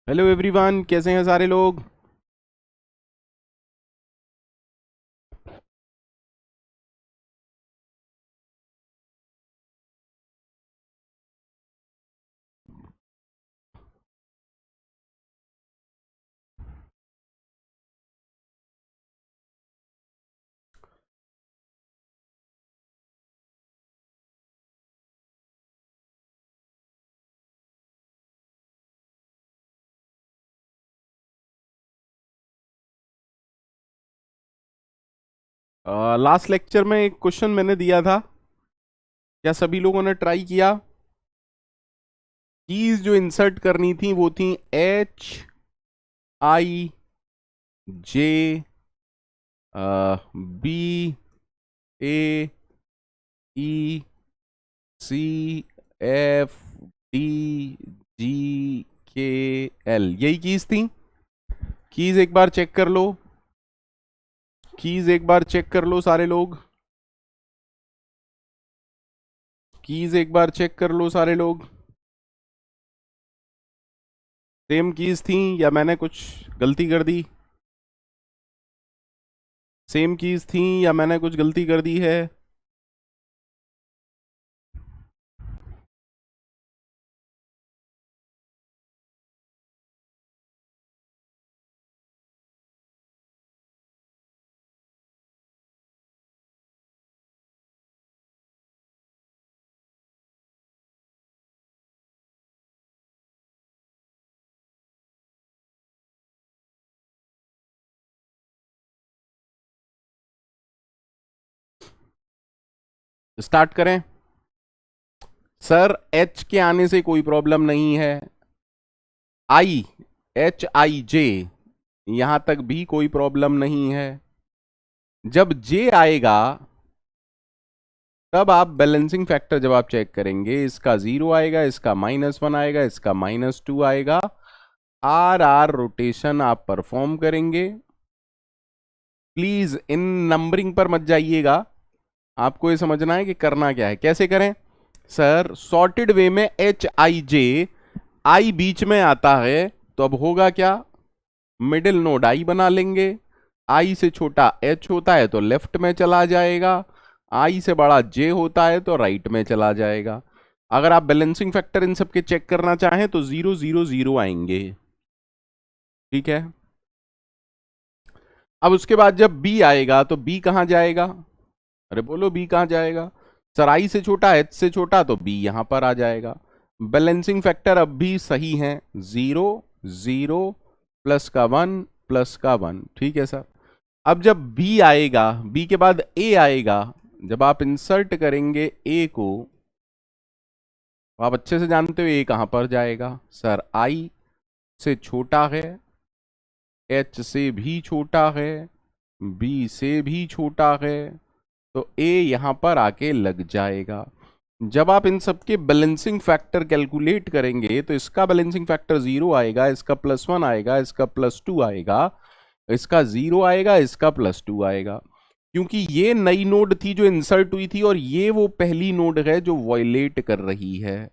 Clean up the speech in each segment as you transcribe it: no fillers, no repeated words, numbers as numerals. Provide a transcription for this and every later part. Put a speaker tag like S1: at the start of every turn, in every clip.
S1: Hello everyone, कैसे हैं सारे लोग। लास्ट लेक्चर में एक क्वेश्चन मैंने दिया था, क्या सभी लोगों ने ट्राई किया। कीज जो इंसर्ट करनी थी वो थी HIJ B AECFDGKL, यही कीज थी। कीज एक बार चेक कर लो, कीज एक बार चेक कर लो सारे लोग, कीज एक बार चेक कर लो सारे लोग। सेम कीज थी या मैंने कुछ गलती कर दी? सेम कीज थी या मैंने कुछ गलती कर दी है? स्टार्ट करें। सर एच के आने से कोई प्रॉब्लम नहीं है। HIJ यहां तक भी कोई प्रॉब्लम नहीं है। जब J आएगा तब आप बैलेंसिंग फैक्टर जब आप चेक करेंगे, इसका 0 आएगा, इसका -1 आएगा, इसका -2 आएगा। RR रोटेशन आप परफॉर्म करेंगे। प्लीज इन नंबरिंग पर मत जाइएगा, आपको ये समझना है कि करना क्या है, कैसे करें। सर सॉर्टेड वे में HIJ, I बीच में आता है तो अब होगा क्या, मिडिल नोड I बना लेंगे। I से छोटा H होता है तो लेफ्ट में चला जाएगा, I से बड़ा J होता है तो राइट में चला जाएगा। अगर आप बैलेंसिंग फैक्टर इन सब के चेक करना चाहें तो 0 0 0 आएंगे, ठीक है। अब उसके बाद जब B आएगा तो B कहां जाएगा? अरे बोलो B कहां जाएगा? सर I से छोटा H से छोटा तो B यहां पर आ जाएगा। बैलेंसिंग फैक्टर अब भी सही है, 0 0 प्लस का 1 प्लस का 1, ठीक है सर। अब जब B आएगा, B के बाद A आएगा, जब आप इंसर्ट करेंगे A को तो आप अच्छे से जानते हो A कहां पर जाएगा। सर I से छोटा है, H से भी छोटा है, B से भी छोटा है, तो A यहां पर आके लग जाएगा। जब आप इन सबके बैलेंसिंग फैक्टर कैलकुलेट करेंगे तो इसका बैलेंसिंग फैक्टर 0 आएगा, इसका +1 आएगा, इसका +2 आएगा, इसका 0 आएगा, इसका +2 आएगा। क्योंकि ये नई नोड थी जो इंसर्ट हुई थी और ये वो पहली नोड है जो वॉयलेट कर रही है।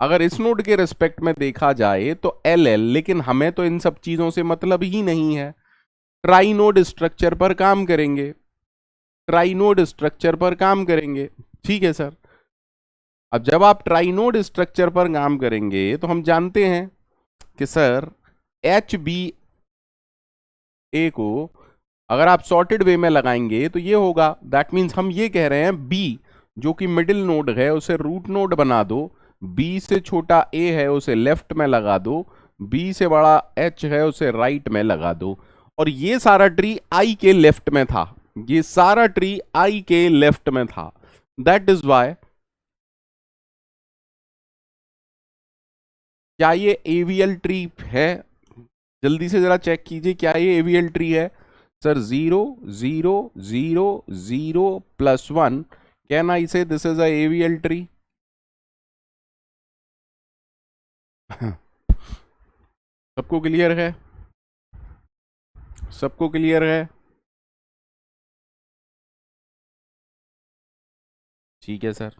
S1: अगर इस नोड के रिस्पेक्ट में देखा जाए तो LL, लेकिन हमें तो इन सब चीजों से मतलब ही नहीं है। ट्राई नोड स्ट्रक्चर पर काम करेंगे, ट्राइनोड स्ट्रक्चर पर काम करेंगे, ठीक है सर। अब जब आप ट्राइनोड स्ट्रक्चर पर काम करेंगे तो हम जानते हैं कि सर HBA को अगर आप सॉर्टेड वे में लगाएंगे तो ये होगा, दैट मीन्स हम ये कह रहे हैं B जो कि मिडिल नोड है उसे रूट नोड बना दो, B से छोटा A है उसे लेफ्ट में लगा दो, B से बड़ा H है उसे राइट में लगा दो। और ये सारा ट्री I के लेफ्ट में था, ये सारा ट्री I के लेफ्ट में था, दैट इज वाई। क्या ये एवीएल ट्री है? जल्दी से जरा चेक कीजिए, क्या ये एवीएल ट्री है? सर 0 0 0 0 +1, कैन आई से this is a AVL tree? सबको क्लियर है? सबको क्लियर है? ठीक है सर।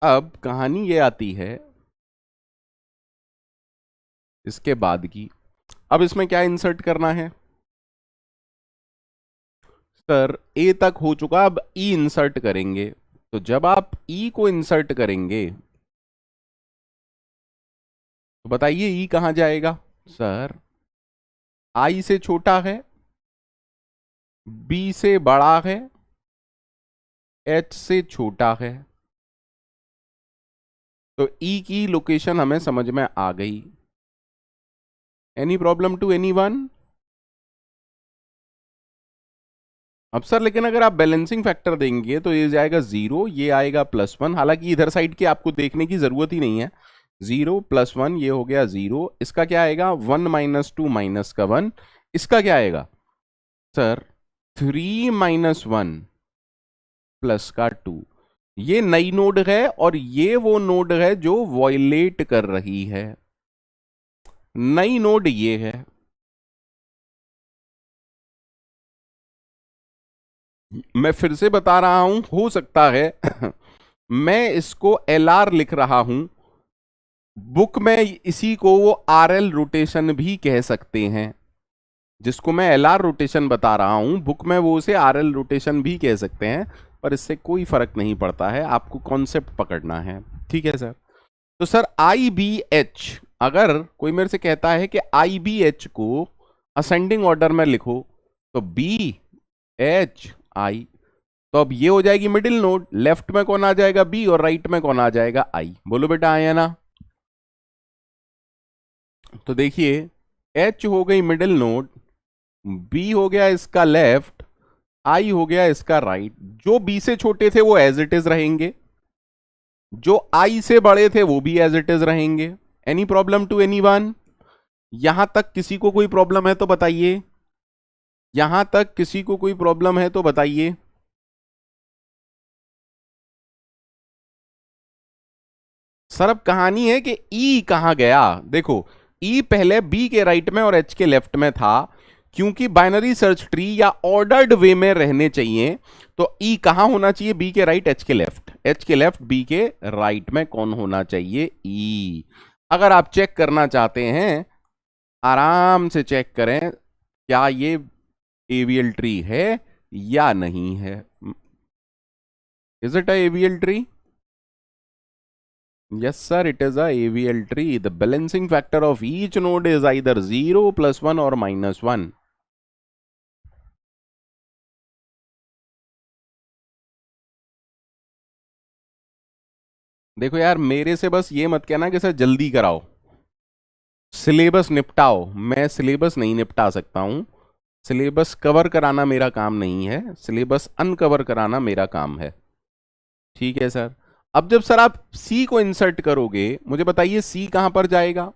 S1: अब कहानी ये आती है, इसके बाद की। अब इसमें क्या इंसर्ट करना है सर? ए तक हो चुका, अब ई इंसर्ट करेंगे। तो जब आप ई को इंसर्ट करेंगे तो बताइए ई कहां जाएगा? सर आई से छोटा है, बी से बड़ा है, एच से छोटा है। तो ई की लोकेशन हमें समझ में आ गई। Any problem to any one? अब सर लेकिन अगर आप बैलेंसिंग फैक्टर देंगे तो ये जाएगा 0, ये आएगा +1। हालांकि इधर साइड के आपको देखने की जरूरत ही नहीं है। 0 + 1 ये हो गया 0। इसका क्या आएगा? 1 - 2 -1। इसका क्या आएगा सर? 3 - 1 +2। ये नई नोड है और ये वो नोड है जो वॉयलेट कर रही है। नई नोड ये है। मैं फिर से बता रहा हूं, हो सकता है मैं इसको LR लिख रहा हूं, बुक में इसी को वो RL रोटेशन भी कह सकते हैं। जिसको मैं LR रोटेशन बता रहा हूं, बुक में वो उसे RL रोटेशन भी कह सकते हैं। पर इससे कोई फर्क नहीं पड़ता है, आपको कॉन्सेप्ट पकड़ना है। ठीक है सर? तो सर IBH, अगर कोई मेरे से कहता है कि IBH को असेंडिंग ऑर्डर में लिखो तो BHI, तो अब ये हो जाएगी मिडिल नोड। लेफ्ट में कौन आ जाएगा? B, और राइट में कौन आ जाएगा? I। बोलो बेटा, आया ना? तो देखिए H हो गई मिडिल नोड, B हो गया इसका लेफ्ट, I हो गया इसका राइट। जो B से छोटे थे वो एज इट इज रहेंगे, जो I से बड़े थे वो भी एज इट इज रहेंगे। Any problem to any one? यहां तक किसी को कोई प्रॉब्लम है तो बताइए। यहां तक किसी को कोई प्रॉब्लम है तो बताइए। सर अब कहानी है कि ई कहां गया। देखो ई पहले बी के राइट में और एच के लेफ्ट में था। क्योंकि बाइनरी सर्च ट्री या ऑर्डर्ड वे में रहने चाहिए, तो ई कहां होना चाहिए? बी के राइट, एच के लेफ्ट। एच के लेफ्ट, बी के राइट में कौन होना चाहिए? ई। अगर आप चेक करना चाहते हैं, आराम से चेक करें क्या ये एवीएल ट्री है या नहीं है। Is it a AVL tree? Yes, sir, it is a AVL tree. The balancing factor of each node is either 0, +1 or -1. देखो यार, मेरे से बस ये मत कहना कि सर जल्दी कराओ, सिलेबस निपटाओ। मैं सिलेबस नहीं निपटा सकता हूं। सिलेबस कवर कराना मेरा काम नहीं है, सिलेबस अनकवर कराना मेरा काम है। ठीक है सर? अब जब सर आप सी को इंसर्ट करोगे, मुझे बताइए सी कहां पर जाएगा?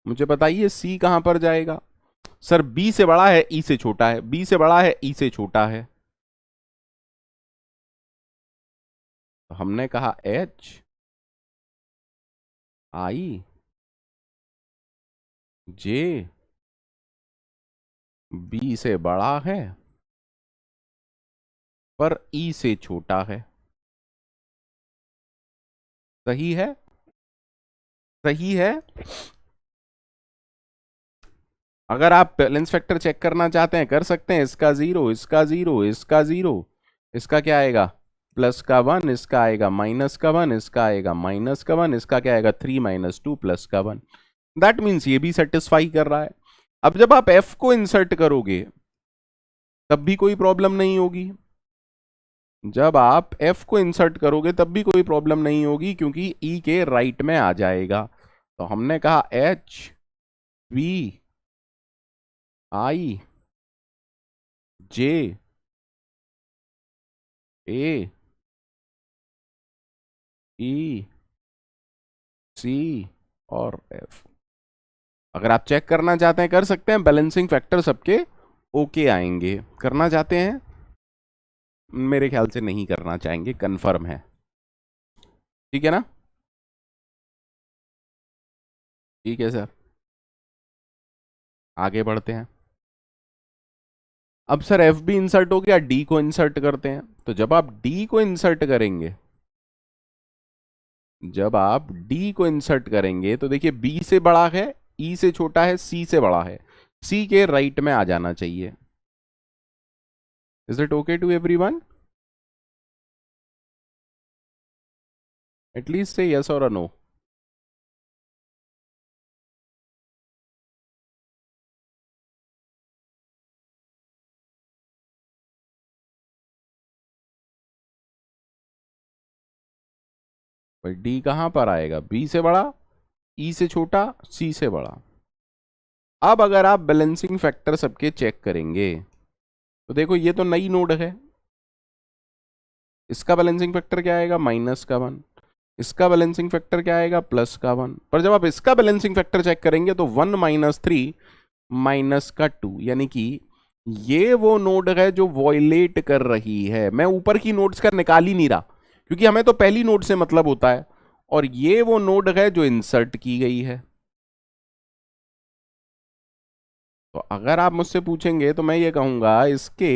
S1: मुझे बताइए सी कहां पर जाएगा? सर बी से बड़ा है, ई से छोटा है, बी से बड़ा है, ई से छोटा है। तो हमने कहा HI J B से बड़ा है पर ई से छोटा है। सही है? सही है? अगर आप बैलेंस फैक्टर चेक करना चाहते हैं कर सकते हैं। इसका 0, इसका 0, इसका 0, इसका क्या आएगा? +1, इसका आएगा -1, इसका आएगा -1, इसका क्या आएगा? 3 - 2 +1। दैट मीन्स ये भी सेटिस्फाई कर रहा है। अब जब आप F को इंसर्ट करोगे तब भी कोई प्रॉब्लम नहीं होगी। जब आप F को इंसर्ट करोगे तब भी कोई प्रॉब्लम नहीं होगी, क्योंकि E के राइट में आ जाएगा। तो हमने कहा HVI J A E C और F। अगर आप चेक करना चाहते हैं कर सकते हैं, बैलेंसिंग फैक्टर सबके ओके आएंगे। करना चाहते हैं? मेरे ख्याल से नहीं करना चाहेंगे, कंफर्म है। ठीक है ना? ठीक है सर, आगे बढ़ते हैं। अब सर एफ भी इंसर्ट हो गया, डी को इंसर्ट करते हैं। तो जब आप डी को इंसर्ट करेंगे, जब आप डी को इंसर्ट करेंगे तो देखिए बी से बड़ा है, ई से छोटा है, सी से बड़ा है, सी के राइट में आ जाना चाहिए। Is it okay to everyone? At least से यस और नो। भाई डी कहां पर आएगा? बी से बड़ा, ई से छोटा, सी से बड़ा। अब अगर आप बैलेंसिंग फैक्टर सबके चेक करेंगे तो देखो ये तो नई नोड है, इसका बैलेंसिंग फैक्टर क्या आएगा? -1। इसका बैलेंसिंग फैक्टर क्या आएगा? +1। पर जब आप इसका बैलेंसिंग फैक्टर चेक करेंगे तो 1 - 3 -2, यानी कि ये वो नोड है जो वॉयलेट कर रही है। मैं ऊपर की नोड्स का निकाल ही नहीं रहा क्योंकि हमें तो पहली नोड से मतलब होता है, और ये वो नोड है जो इंसर्ट की गई है। तो अगर आप मुझसे पूछेंगे तो मैं ये कहूंगा इसके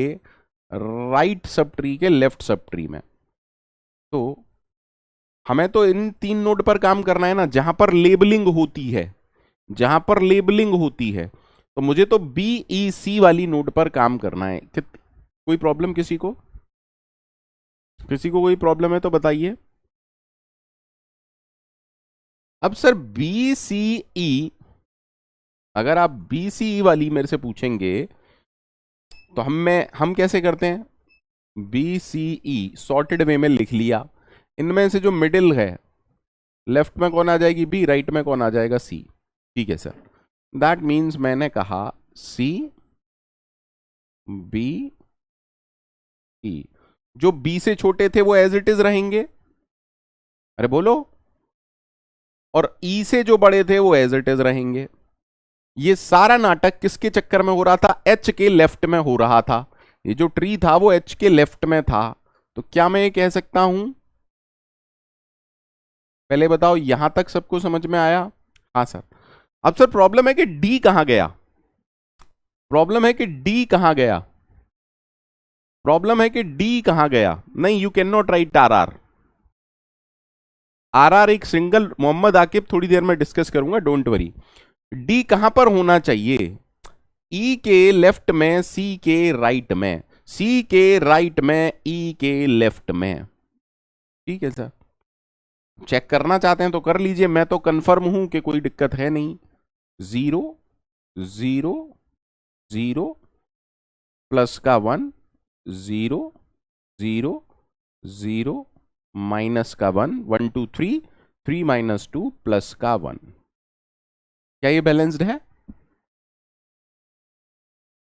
S1: राइट सब ट्री के लेफ्ट सब ट्री में। तो हमें तो इन 3 नोड पर काम करना है ना, जहां पर लेबलिंग होती है, जहां पर लेबलिंग होती है। तो मुझे तो BEC वाली नोड पर काम करना है। कोई प्रॉब्लम किसी को? किसी को कोई प्रॉब्लम है तो बताइए। अब सर BCE, अगर आप BCE वाली मेरे से पूछेंगे तो हम कैसे करते हैं? BCE सॉर्टेड वे में लिख लिया। इनमें से जो मिडिल है, लेफ्ट में कौन आ जाएगी? बी, राइट में कौन आ जाएगा? सी। ठीक है सर, दैट मीन्स मैंने कहा सी बी ई। जो बी से छोटे थे वो एज इट इज रहेंगे, अरे बोलो, और ई से जो बड़े थे वो एज इट इज रहेंगे। ये सारा नाटक किसके चक्कर में हो रहा था? एच के लेफ्ट में हो रहा था। ये जो ट्री था वो एच के लेफ्ट में था। तो क्या मैं ये कह सकता हूं? पहले बताओ, यहां तक सबको समझ में आया? हाँ सर। अब सर प्रॉब्लम है कि डी कहां गया? प्रॉब्लम है कि डी कहां गया? प्रॉब्लम है कि डी कहां गया? नहीं, you can not write R एक सिंगल। मोहम्मद आकिब थोड़ी देर में डिस्कस करूंगा, डोंट वरी। डी कहां पर होना चाहिए? ई के लेफ्ट में, सी के राइट में, सी के राइट में, ई के लेफ्ट में। ठीक है सर, चेक करना चाहते हैं तो कर लीजिए, मैं तो कंफर्म हूं कि कोई दिक्कत है नहीं। 0 0 0 प्लस का 1, 0 0 0 माइनस का 1, 1 2 3, 3 - 2 प्लस का 1। क्या ये बैलेंस्ड है?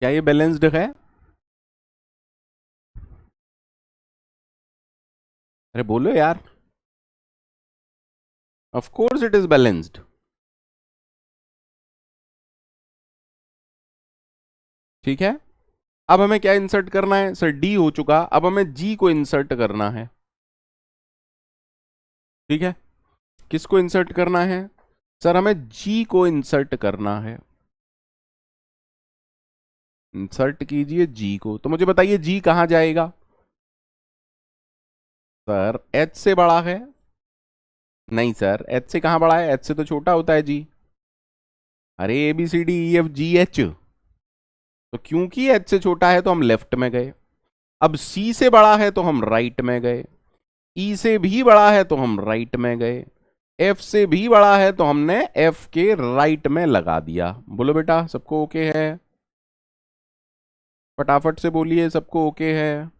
S1: क्या ये बैलेंस्ड है? अरे बोलो यार। Of course it is balanced. ठीक है, अब हमें क्या इंसर्ट करना है? सर डी हो चुका, अब हमें जी को इंसर्ट करना है। ठीक है, किसको इंसर्ट करना है? सर हमें जी को इंसर्ट करना है। इंसर्ट कीजिए जी को। तो मुझे बताइए जी कहां जाएगा? सर एच से बड़ा है? नहीं सर, एच से कहां बड़ा है? एच से तो छोटा होता है जी। अरे ABCDEFGH, तो क्योंकि एच से छोटा है तो हम लेफ्ट में गए। अब सी से बड़ा है तो हम राइट में गए, ई से भी बड़ा है तो हम राइट में गए, एफ से भी बड़ा है तो हमने एफ के राइट में लगा दिया। बोलो बेटा, सबको ओके है? फटाफट से बोलिए, सबको ओके है?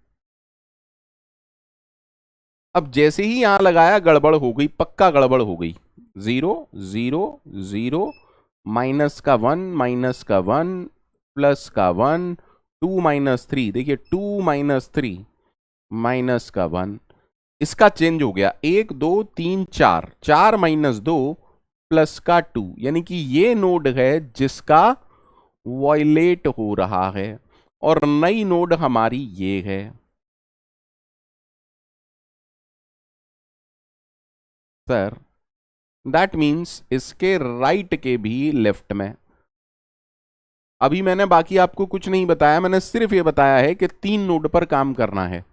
S1: अब जैसे ही यहां लगाया गड़बड़ हो गई, पक्का गड़बड़ हो गई। 0 0 0 माइनस का 1, माइनस का 1 प्लस का 1, 2 - 3, देखिए 2 - 3 माइनस का 1। इसका चेंज हो गया, 1 2 3 4, 4 - 2 प्लस का 2, यानी कि ये नोड है जिसका वॉयलेट हो रहा है, और नई नोड हमारी ये है। सर दैट मीन्स इसके राइट के भी लेफ्ट में। अभी मैंने बाकी आपको कुछ नहीं बताया, मैंने सिर्फ ये बताया है कि 3 नोड पर काम करना है।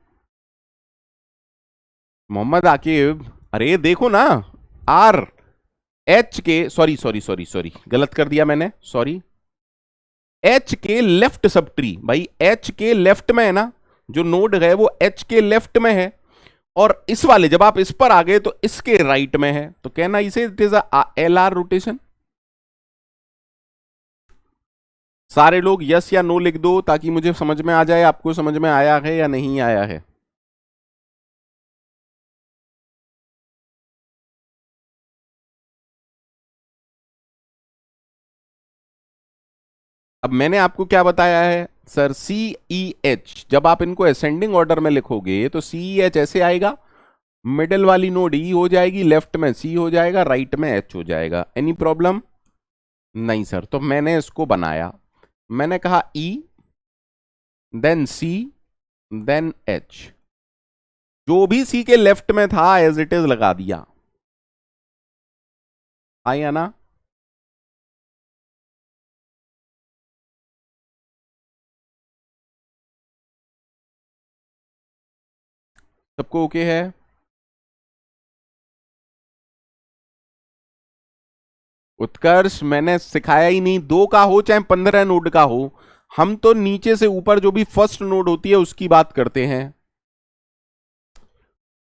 S1: मोहम्मद आकिब, अरे देखो ना, आर एच के, सॉरी सॉरी सॉरी सॉरी, गलत कर दिया मैंने, सॉरी, एच के लेफ्ट सब ट्री, भाई एच के लेफ्ट में है ना, जो नोड है वो एच के लेफ्ट में है, और इस वाले जब आप इस पर आ गए तो इसके राइट में है, तो कहना इसे it is L R rotation. सारे लोग यस या नो लिख दो ताकि मुझे समझ में आ जाए आपको समझ में आया है या नहीं आया है। अब मैंने आपको क्या बताया है सर, सी ई एच, जब आप इनको असेंडिंग ऑर्डर में लिखोगे तो सी ई एच ऐसे आएगा, मिडिल वाली नोड ई हो जाएगी, लेफ्ट में सी हो जाएगा, राइट में एच हो जाएगा। Any problem? नहीं सर, तो मैंने इसको बनाया, मैंने कहा ई, देन सी, देन एच, जो भी सी के लेफ्ट में था एज इट इज लगा दिया, आया ना? सबको ओके है? उत्कर्ष मैंने सिखाया ही नहीं, दो का हो चाहे 15 नोड का हो, हम तो नीचे से ऊपर जो भी फर्स्ट नोड होती है उसकी बात करते हैं।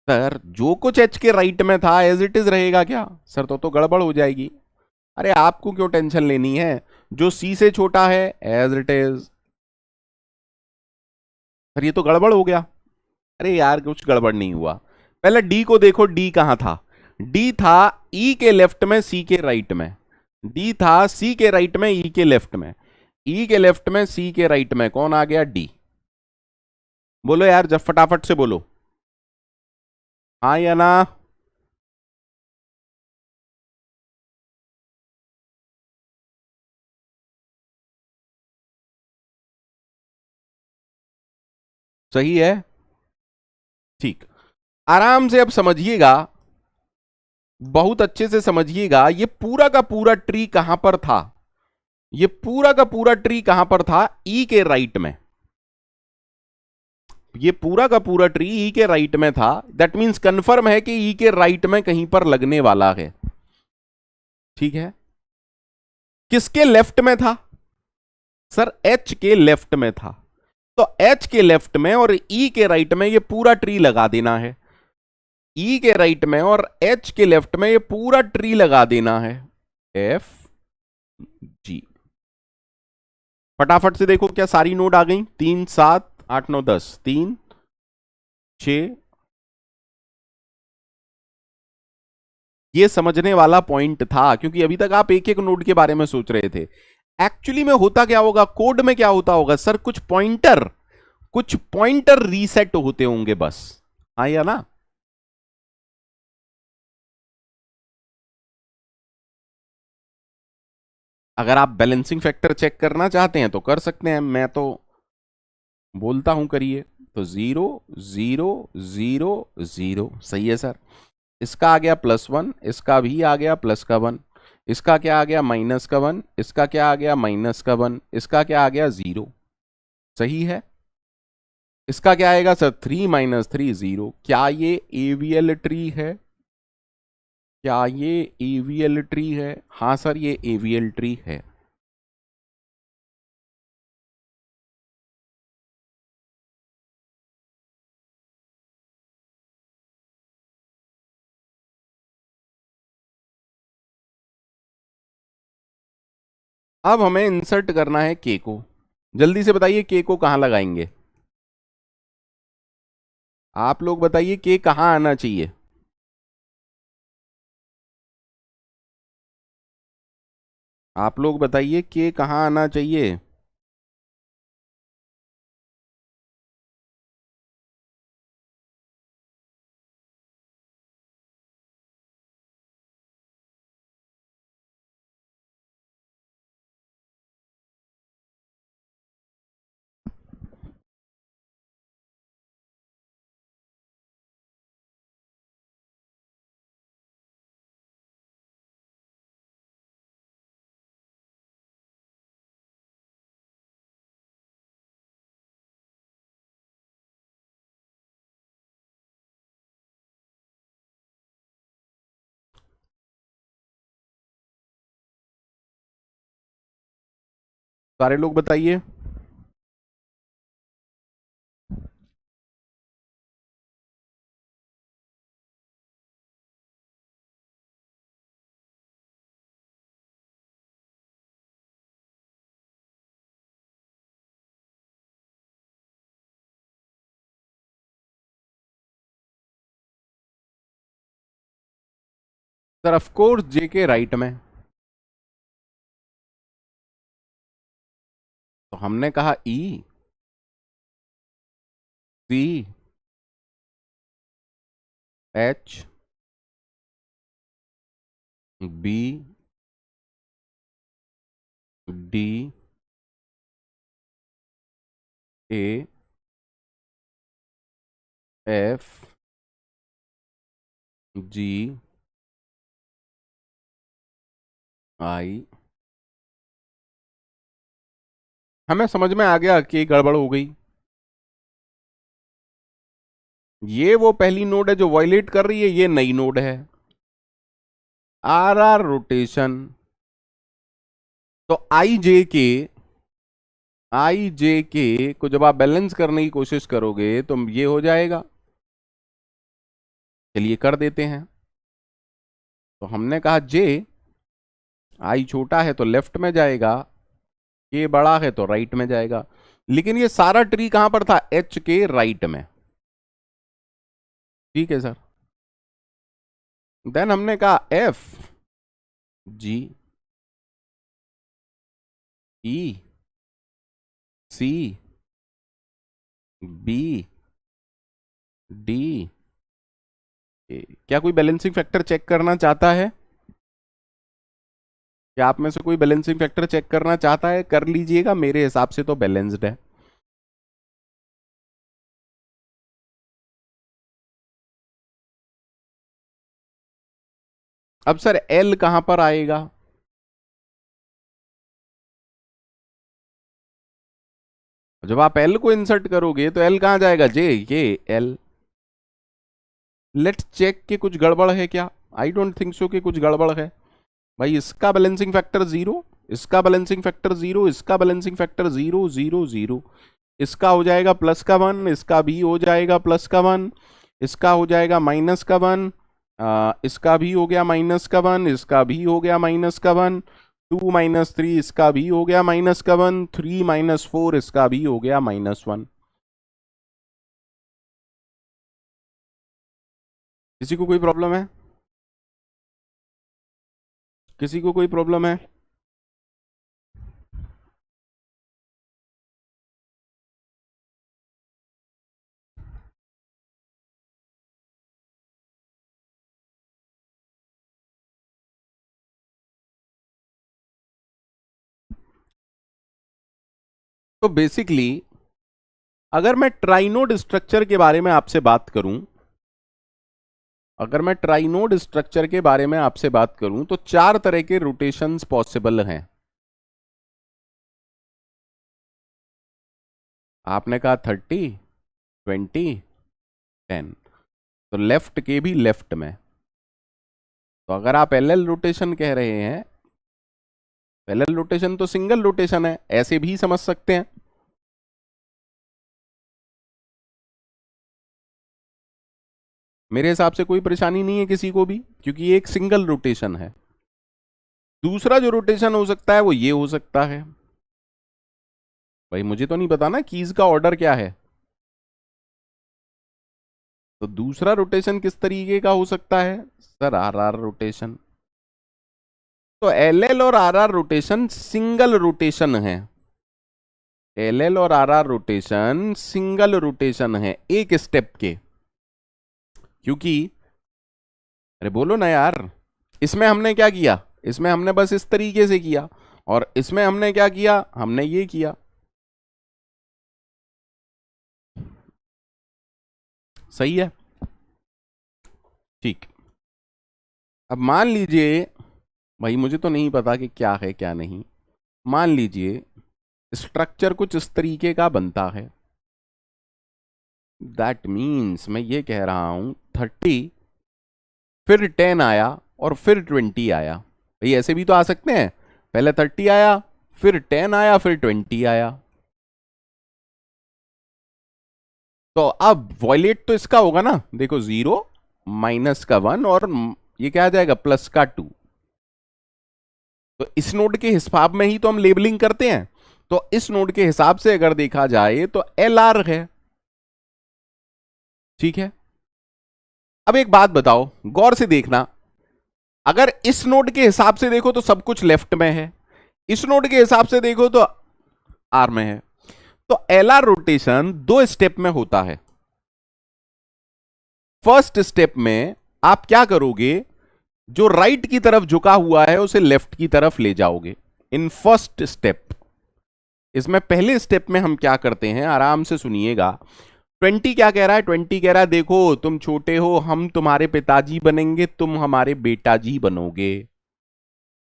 S1: सर जो कुछ एच के राइट में था एज इट इज रहेगा क्या सर? तो गड़बड़ हो जाएगी। अरे आपको क्यों टेंशन लेनी है, जो सी से छोटा है एज इट इज। सर ये तो गड़बड़ हो गया। अरे यार कुछ गड़बड़ नहीं हुआ, पहले डी को देखो, डी कहां था? डी था ई के लेफ्ट में सी के राइट में, डी था सी के राइट में ई के लेफ्ट में, ई के लेफ्ट में सी के राइट में कौन आ गया? डी। बोलो यार जब, फटाफट से बोलो, हाँ या ना? सही है, ठीक। आराम से अब समझिएगा, बहुत अच्छे से समझिएगा, ये पूरा का पूरा ट्री कहां पर था? ये पूरा का पूरा ट्री कहां पर था? ई के राइट में। ये पूरा का पूरा ट्री ई के राइट में था, दैट मींस कंफर्म है कि ई के राइट में कहीं पर लगने वाला है। ठीक है, किसके लेफ्ट में था? सर एच के लेफ्ट में था, तो एच के लेफ्ट में और ई के राइट में ये पूरा ट्री लगा देना है, ई के राइट में और एच के लेफ्ट में ये पूरा ट्री लगा देना है, एफ जी। फटाफट से देखो क्या सारी नोड आ गई? 3 7 8 9 10, 3 6। ये समझने वाला पॉइंट था, क्योंकि अभी तक आप एक एक नोड के बारे में सोच रहे थे। एक्चुअली में होता क्या होगा, कोड में क्या होता होगा सर, कुछ पॉइंटर रीसेट होते होंगे बस, हाँ या ना? अगर आप बैलेंसिंग फैक्टर चेक करना चाहते हैं तो कर सकते हैं, मैं तो बोलता हूं करिए। तो 0 0 0 0 सही है सर। इसका आ गया +1, इसका भी आ गया +1, इसका क्या आ गया -1, इसका क्या आ गया -1, इसका क्या आ गया 0, सही है। इसका क्या आएगा सर? 3 - 3 0। क्या ये एवीएल ट्री है? क्या ये एवीएल ट्री है? हाँ सर ये एवीएल ट्री है। अब हमें इंसर्ट करना है के को, जल्दी से बताइए के को कहां लगाएंगे? आप लोग बताइए के कहां आना चाहिए? आप लोग बताइए के कहां आना चाहिए? सारे लोग बताइए। सर ऑफ कोर्स जे के राइट में। तो हमने कहा ई, सी, एच, बी, डी, ए, एफ, जी, आई। हमें समझ में आ गया कि गड़बड़ हो गई। ये वो पहली नोड है जो वायलेट कर रही है, ये नई नोड है। आर आर रोटेशन, तो आई जे के को जब आप बैलेंस करने की कोशिश करोगे तो ये हो जाएगा। चलिए कर देते हैं। तो हमने कहा जे, आई छोटा है तो लेफ्ट में जाएगा, के बड़ा है तो राइट में जाएगा। लेकिन ये सारा ट्री कहां पर था? एच के राइट में। ठीक है सर। देन हमने कहा एफ, जी, ई, सी, बी, डी, ए। क्या कोई बैलेंसिंग फैक्टर चेक करना चाहता है? क्या आप में से कोई बैलेंसिंग फैक्टर चेक करना चाहता है? कर लीजिएगा, मेरे हिसाब से तो बैलेंस्ड है। अब सर एल कहां पर आएगा? जब आप एल को इंसर्ट करोगे तो एल कहां जाएगा? जे, ये एल। लेट्स चेक कि कुछ गड़बड़ है क्या। आई डोंट थिंक सो कि कुछ गड़बड़ है। भाई इसका बैलेंसिंग फैक्टर 0, इसका बैलेंसिंग फैक्टर 0, इसका बैलेंसिंग फैक्टर 0 0 0। इसका हो जाएगा प्लस का 1, इसका भी हो जाएगा प्लस का 1, इसका हो जाएगा माइनस का 1, इसका भी हो गया माइनस का 1, इसका भी हो गया माइनस का 1, 2 माइनस 3 इसका भी हो गया माइनस का 1, 3 माइनस 4 इसका भी हो गया -1। किसी को कोई प्रॉब्लम है? किसी को कोई प्रॉब्लम है? तो बेसिकली अगर मैं ट्राइनोड स्ट्रक्चर के बारे में आपसे बात करूं, अगर मैं ट्राइनोड स्ट्रक्चर के बारे में आपसे बात करूं तो 4 तरह के रोटेशंस पॉसिबल हैं। आपने कहा 30, 20, 10। तो लेफ्ट के भी लेफ्ट में। तो अगर आप एल रोटेशन कह रहे हैं, एल रोटेशन तो सिंगल रोटेशन है, ऐसे भी समझ सकते हैं। मेरे हिसाब से कोई परेशानी नहीं है किसी को भी, क्योंकि ये एक सिंगल रोटेशन है। दूसरा जो रोटेशन हो सकता है वो ये हो सकता है। भाई मुझे तो नहीं पता ना कीज का ऑर्डर क्या है। तो दूसरा रोटेशन किस तरीके का हो सकता है? Sir R R rotation. तो एल एल और R R rotation single rotation है। एल एल और R R rotation single rotation है, एक स्टेप के। क्योंकि अरे बोलो ना यार, इसमें हमने क्या किया? इसमें हमने बस इस तरीके से किया, और इसमें हमने क्या किया? हमने ये किया। सही है, ठीक। अब मान लीजिए, भाई मुझे तो नहीं पता कि क्या है क्या नहीं। मान लीजिए स्ट्रक्चर कुछ इस तरीके का बनता है। दैट मीन्स मैं ये कह रहा हूं 30, फिर 10 आया और फिर 20 आया। भाई ऐसे भी तो आ सकते हैं, पहले 30 आया फिर 10 आया, फिर 20 आया। तो अब वॉयलेट तो इसका होगा ना, देखो 0 माइनस का 1 और ये क्या आ जाएगा प्लस का 2। तो इस नोड के हिसाब में ही तो हम लेबलिंग करते हैं। तो इस नोड के हिसाब से अगर देखा जाए तो एल आर है। ठीक है, अब एक बात बताओ, गौर से देखना, अगर इस नोड के हिसाब से देखो तो सब कुछ लेफ्ट में है, इस नोड के हिसाब से देखो तो आर में है। तो एल आर रोटेशन दो स्टेप में होता है। फर्स्ट स्टेप में आप क्या करोगे, जो राइट की तरफ झुका हुआ है उसे लेफ्ट की तरफ ले जाओगे इन फर्स्ट स्टेप। इसमें पहले स्टेप में हम क्या करते हैं, आराम से सुनिएगा। 20 क्या कह रहा है, 20 कह रहा है देखो तुम छोटे हो, हम तुम्हारे पिताजी बनेंगे, तुम हमारे बेटाजी बनोगे।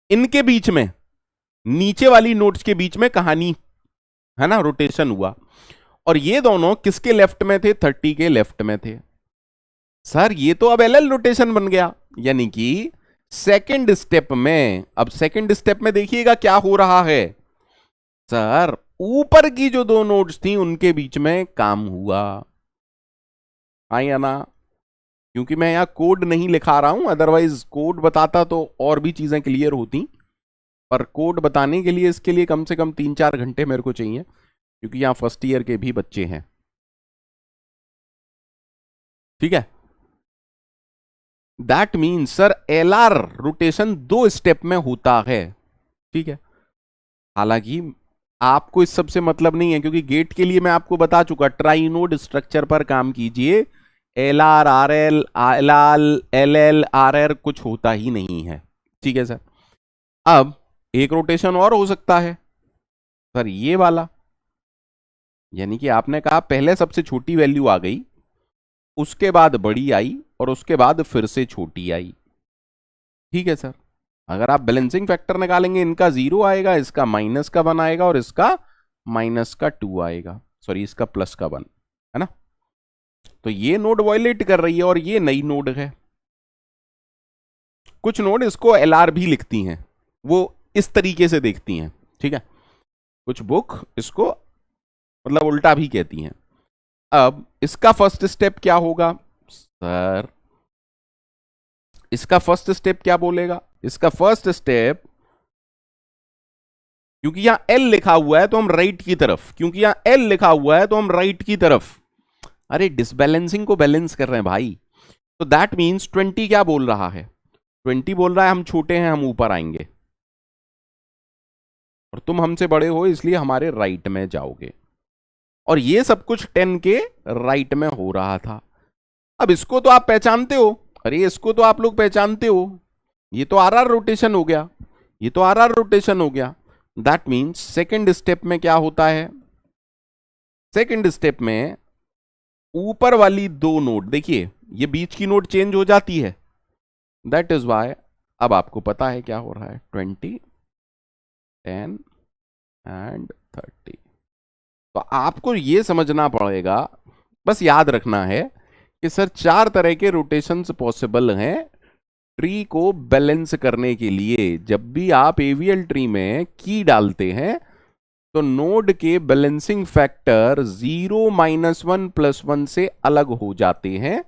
S1: इनके बीच में, नीचे वाली नोट्स के बीच में कहानी है ना, रोटेशन हुआ। और ये दोनों किसके लेफ्ट में थे, 30 के लेफ्ट में थे। सर ये तो अब एल रोटेशन बन गया, यानी कि सेकंड स्टेप में, अब सेकंड स्टेप में देखिएगा क्या हो रहा है। सर ऊपर की जो दो नोड्स थी उनके बीच में काम हुआ, हाँ या ना? क्योंकि मैं यहां कोड नहीं लिखा रहा हूं, अदरवाइज कोड बताता तो और भी चीजें क्लियर होती, पर कोड बताने के लिए इसके लिए कम से कम 3-4 घंटे मेरे को चाहिए, क्योंकि यहां फर्स्ट ईयर के भी बच्चे हैं। ठीक है, that mean sir L R rotation दो स्टेप में होता है। ठीक है, हालांकि आपको इस सब से मतलब नहीं है, क्योंकि गेट के लिए मैं आपको बता चुका, ट्राइनोड स्ट्रक्चर पर काम कीजिए। L R R L L R L L R R कुछ होता ही नहीं है। ठीक है सर, अब एक रोटेशन और हो सकता है सर, ये वाला, यानी कि आपने कहा पहले सबसे छोटी वैल्यू आ गई, उसके बाद बड़ी आई, और उसके बाद फिर से छोटी आई। ठीक है सर, अगर आप बैलेंसिंग फैक्टर निकालेंगे, इनका 0 आएगा, इसका माइनस का 1 आएगा, और इसका माइनस का 2 आएगा, सॉरी इसका प्लस का 1, है ना? तो ये नोड वायलेट कर रही है और ये नई नोड है। कुछ नोड इसको एल आर भी लिखती हैं, वो इस तरीके से देखती हैं। ठीक है, कुछ बुक इसको मतलब उल्टा भी कहती हैं। अब इसका फर्स्ट स्टेप क्या होगा सर, इसका फर्स्ट स्टेप क्या बोलेगा, इसका फर्स्ट स्टेप, क्योंकि यहां एल लिखा हुआ है तो हम राइट की तरफ, क्योंकि यहां एल लिखा हुआ है तो हम राइट की तरफ। अरे डिसबैलेंसिंग को बैलेंस कर रहे हैं भाई। तो दैट मीन्स 20 क्या बोल रहा है, 20 बोल रहा है हम छोटे हैं, हम ऊपर आएंगे, और तुम हमसे बड़े हो इसलिए हमारे राइट में जाओगे। और ये सब कुछ 10 के राइट में हो रहा था। अब इसको तो आप पहचानते हो, अरे इसको तो आप लोग पहचानते हो, ये तो आर आर रोटेशन हो गया, ये तो आर आर रोटेशन हो गया। दैट मीन्स सेकेंड स्टेप में क्या होता है, सेकेंड स्टेप में ऊपर वाली दो नोड, देखिए ये बीच की नोड चेंज हो जाती है, दैट इज वाई अब आपको पता है क्या हो रहा है, 20 10 एंड 30। तो आपको ये समझना पड़ेगा, बस याद रखना है कि सर 4 तरह के रोटेशंस पॉसिबल हैं ट्री को बैलेंस करने के लिए। जब भी आप एवीएल ट्री में की डालते हैं तो नोड के बैलेंसिंग फैक्टर 0 -1 +1 से अलग हो जाते हैं।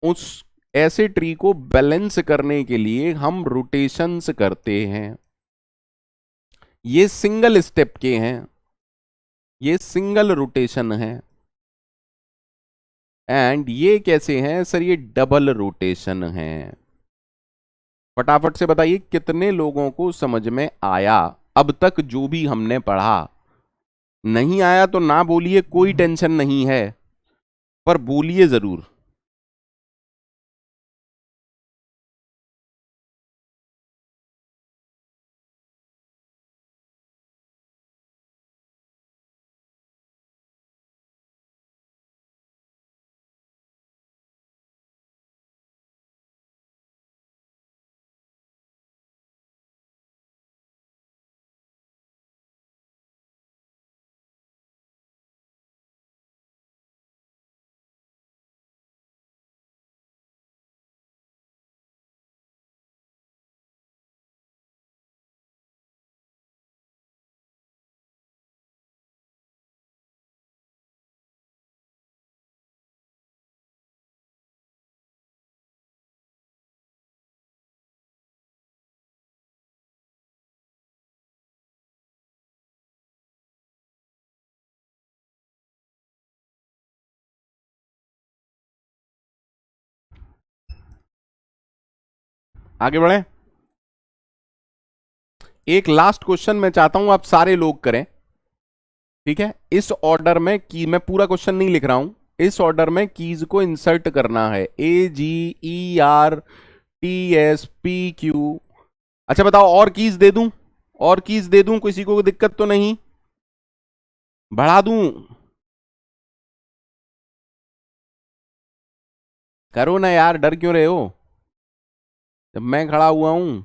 S1: उस ऐसे ट्री को बैलेंस करने के लिए हम रोटेशंस करते हैं। ये सिंगल स्टेप के हैं, ये सिंगल रोटेशन है। एंड ये कैसे हैं सर, ये डबल रोटेशन है। फटाफट से बताइए कितने लोगों को समझ में आया अब तक जो भी हमने पढ़ा। नहीं आया तो ना बोलिए, कोई टेंशन नहीं है, पर बोलिए जरूर। आगे बढ़े। एक लास्ट क्वेश्चन मैं चाहता हूं आप सारे लोग करें, ठीक है। इस ऑर्डर में की, मैं पूरा क्वेश्चन नहीं लिख रहा हूं, इस ऑर्डर में कीज को इंसर्ट करना है, AGERTSPQ। अच्छा बताओ, और कीज दे दूं? और कीज दे दूं, किसी को दिक्कत तो नहीं? बढ़ा दूं? करो ना यार, डर क्यों रहे हो जब मैं खड़ा हुआ हूं।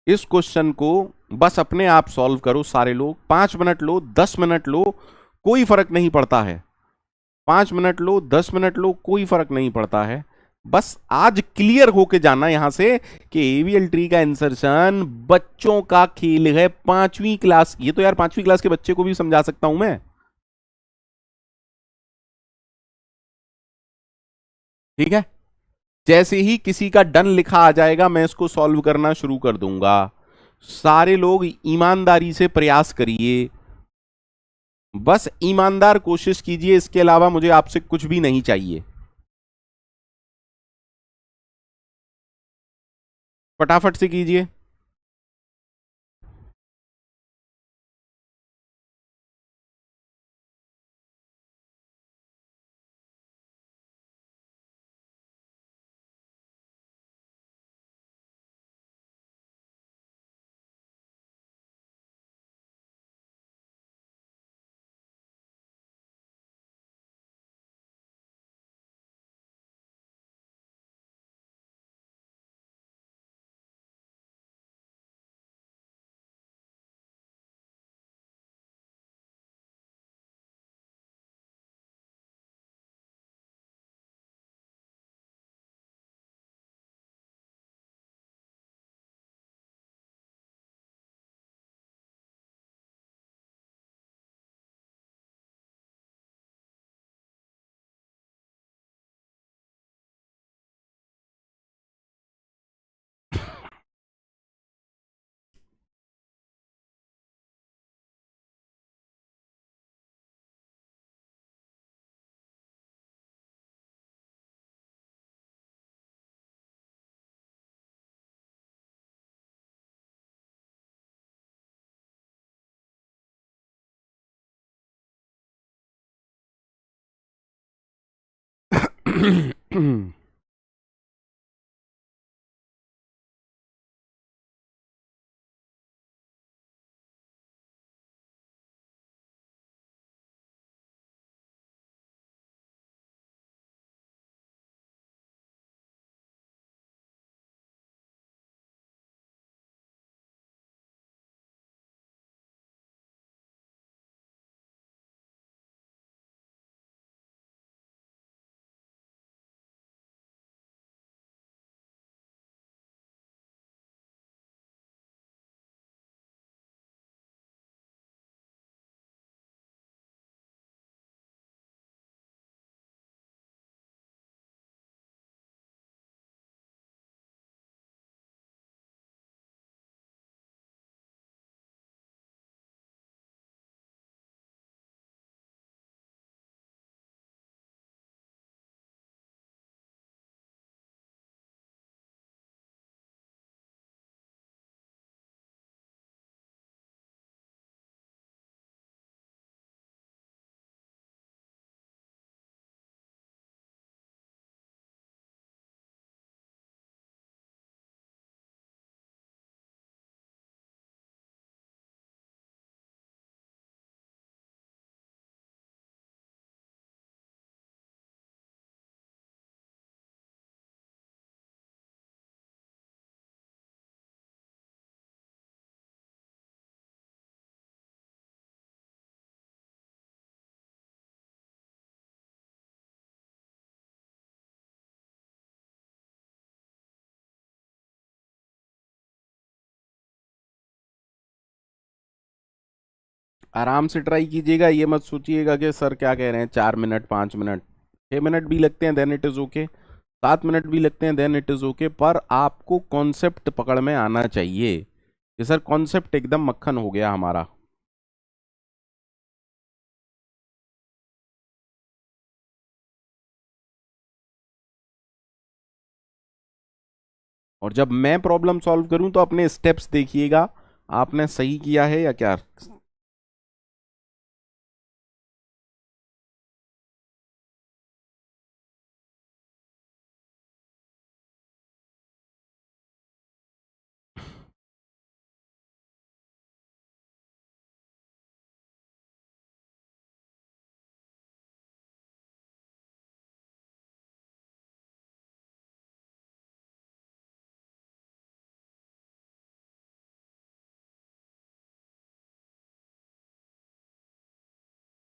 S1: इस क्वेश्चन को बस अपने आप सॉल्व करो सारे लोग, 5 मिनट लो, 10 मिनट लो, कोई फर्क नहीं पड़ता है। 5 मिनट लो, 10 मिनट लो, कोई फर्क नहीं पड़ता है। बस आज क्लियर होके जाना यहां से कि एवीएल ट्री का इंसर्शन बच्चों का खेल है, 5वीं क्लास। ये तो यार 5वीं क्लास के बच्चे को भी समझा सकता हूं मैं, ठीक है। जैसे ही किसी का डन लिखा आ जाएगा मैं इसको सॉल्व करना शुरू कर दूंगा। सारे लोग ईमानदारी से प्रयास करिए, बस ईमानदार कोशिश कीजिए, इसके अलावा मुझे आपसे कुछ भी नहीं चाहिए। फटाफट से कीजिए। आराम से ट्राई कीजिएगा, ये मत सोचिएगा कि सर क्या कह रहे हैं, 4 मिनट, 5 मिनट, 6 मिनट भी लगते हैं then it is okay, 7 minute भी लगते हैं देन इट इज ओके, पर आपको कॉन्सेप्ट पकड़ में आना चाहिए कि सर कॉन्सेप्ट एकदम मक्खन हो गया हमारा। और जब मैं प्रॉब्लम सॉल्व करूं तो अपने स्टेप्स देखिएगा, आपने सही किया है या क्या।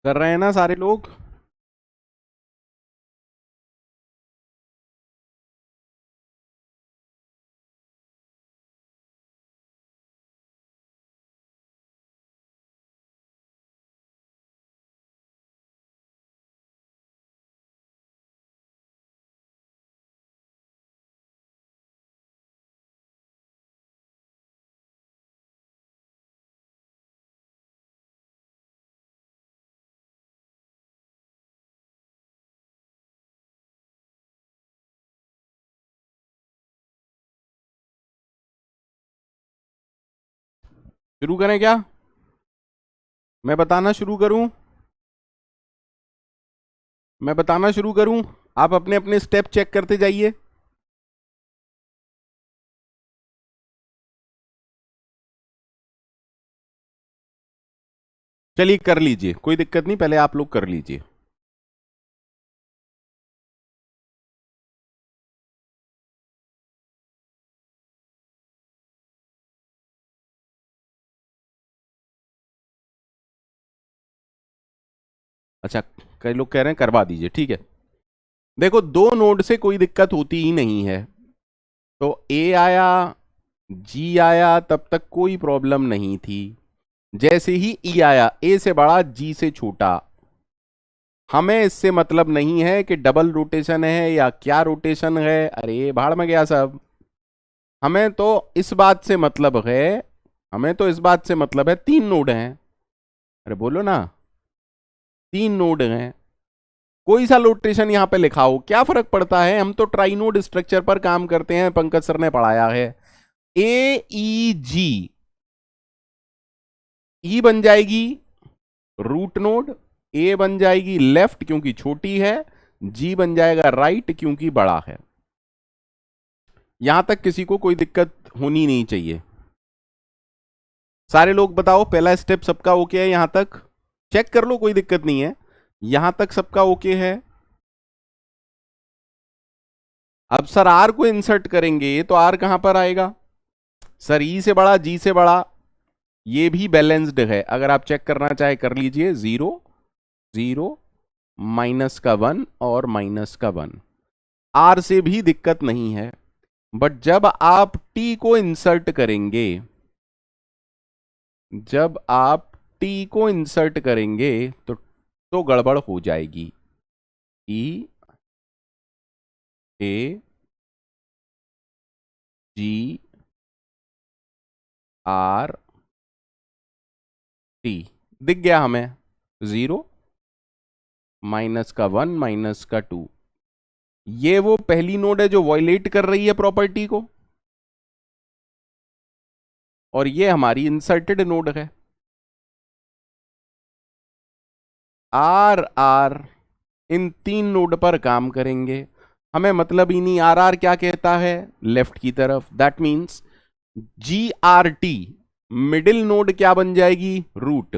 S1: कर रहे हैं ना सारे लोग। शुरू करें क्या, मैं बताना शुरू करूं, मैं बताना शुरू करूं, आप अपने अपने स्टेप चेक करते जाइए। चलिए कर लीजिए, कोई दिक्कत नहीं, पहले आप लोग कर लीजिए। अच्छा, कई लोग कह रहे हैं करवा दीजिए, ठीक है। देखो, दो नोड से कोई दिक्कत होती ही नहीं है, तो ए आया, जी आया, तब तक कोई प्रॉब्लम नहीं थी। जैसे ही ई आया, ए से बड़ा जी से छोटा, हमें इससे मतलब नहीं है कि डबल रोटेशन है या क्या रोटेशन है, अरे भाड़ में गया सब। हमें तो इस बात से मतलब है, हमें तो इस बात से मतलब है, तीन नोड हैं। अरे बोलो ना, तीन नोड हैं, कोई सा रोटेशन यहां पे लिखा हो क्या फर्क पड़ता है, हम तो ट्राइनोड स्ट्रक्चर पर काम करते हैं, पंकज सर ने पढ़ाया है। ए ई जी, ई बन जाएगी रूट नोड, ए बन जाएगी लेफ्ट क्योंकि छोटी है, जी बन जाएगा राइट क्योंकि बड़ा है। यहां तक किसी को कोई दिक्कत होनी नहीं चाहिए। सारे लोग बताओ, पहला स्टेप सबका ओके है यहां तक, चेक कर लो, कोई दिक्कत नहीं है, यहां तक सबका ओके है। अब सर आर को इंसर्ट करेंगे तो आर कहां पर आएगा, सर ई से बड़ा जी से बड़ा, ये भी बैलेंस्ड है, अगर आप चेक करना चाहे कर लीजिए, 0 0 माइनस का 1 और माइनस का 1, आर से भी दिक्कत नहीं है। बट जब आप टी को इंसर्ट करेंगे, जब आप टी को इंसर्ट करेंगे तो गड़बड़ हो जाएगी। ई ए जी आर टी, दिख गया हमें, 0 माइनस का 1 माइनस का 2, ये वो पहली नोड है जो वायलेट कर रही है प्रॉपर्टी को, और ये हमारी इंसर्टेड नोड है। आर आर इन तीन नोड पर काम करेंगे, हमें मतलब ही नहीं आर आर क्या कहता है, लेफ्ट की तरफ, that means G R T middle node क्या बन जाएगी, रूट,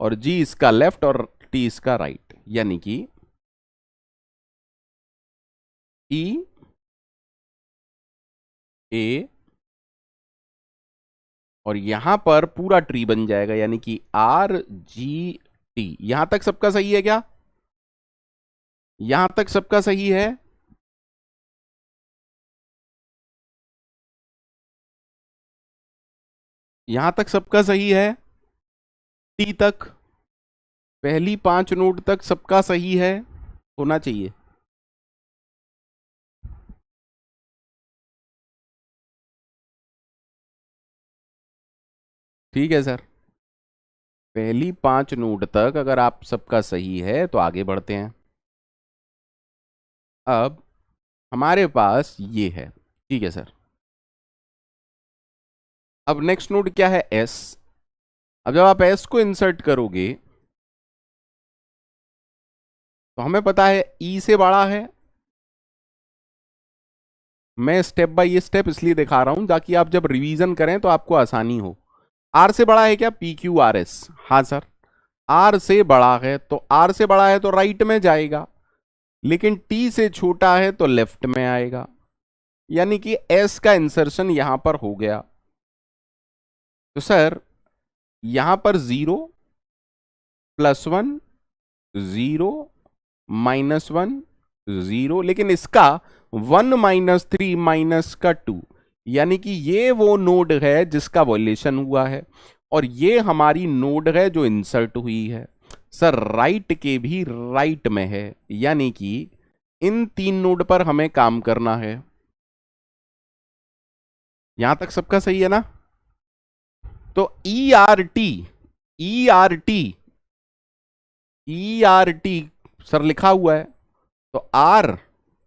S1: और जी इसका लेफ्ट और टी इसका राइट, यानी कि ई ए, और यहां पर पूरा ट्री बन जाएगा, यानी कि आर जी टी। यहां तक सबका सही है क्या, यहां तक सबका सही है, यहां तक सबका सही है, टी तक, पहली 5 नोड तक सबका सही है, होना चाहिए। ठीक है सर, पहली 5 नोड तक अगर आप सबका सही है तो आगे बढ़ते हैं। अब हमारे पास ये है, ठीक है सर। अब नेक्स्ट नोड क्या है, एस। अब जब आप एस को इंसर्ट करोगे तो हमें पता है ई से बड़ा है। मैं स्टेप बाय स्टेप इसलिए दिखा रहा हूं ताकि आप जब रिवीजन करें तो आपको आसानी हो। आर से बड़ा है क्या, पी क्यू आर एस। हाँ सर, आर से बड़ा है तो आर से बड़ा है तो राइट में जाएगा, लेकिन टी से छोटा है तो लेफ्ट में आएगा। यानी कि एस का इंसर्शन यहां पर हो गया। तो सर यहां पर 0 +1 0 -1 0, लेकिन इसका 1 -3 -2, यानी कि ये वो नोड है जिसका वॉल्यूशन हुआ है और ये हमारी नोड है जो इंसर्ट हुई है। सर राइट के भी राइट में है, यानी कि इन 3 नोड पर हमें काम करना है। यहां तक सबका सही है ना? तो ई आर टी सर लिखा हुआ है, तो आर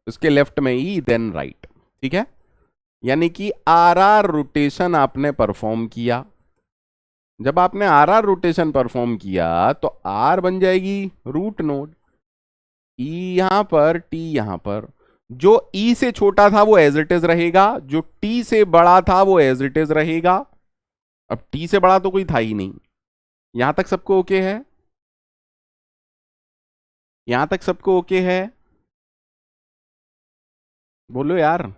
S1: इसके लेफ्ट में, ई देन राइट। ठीक है, यानी कि आर आर रोटेशन आपने परफॉर्म किया। जब आपने आर आर रोटेशन परफॉर्म किया तो आर बन जाएगी रूट नोड, ई यहां पर, टी यहां पर। जो ई से छोटा था वो एज इट इज रहेगा, जो टी से बड़ा था वो एज इट इज रहेगा। अब टी से बड़ा तो कोई था ही नहीं। यहां तक सबको ओके है? यहां तक सबको ओके है? बोलो यार।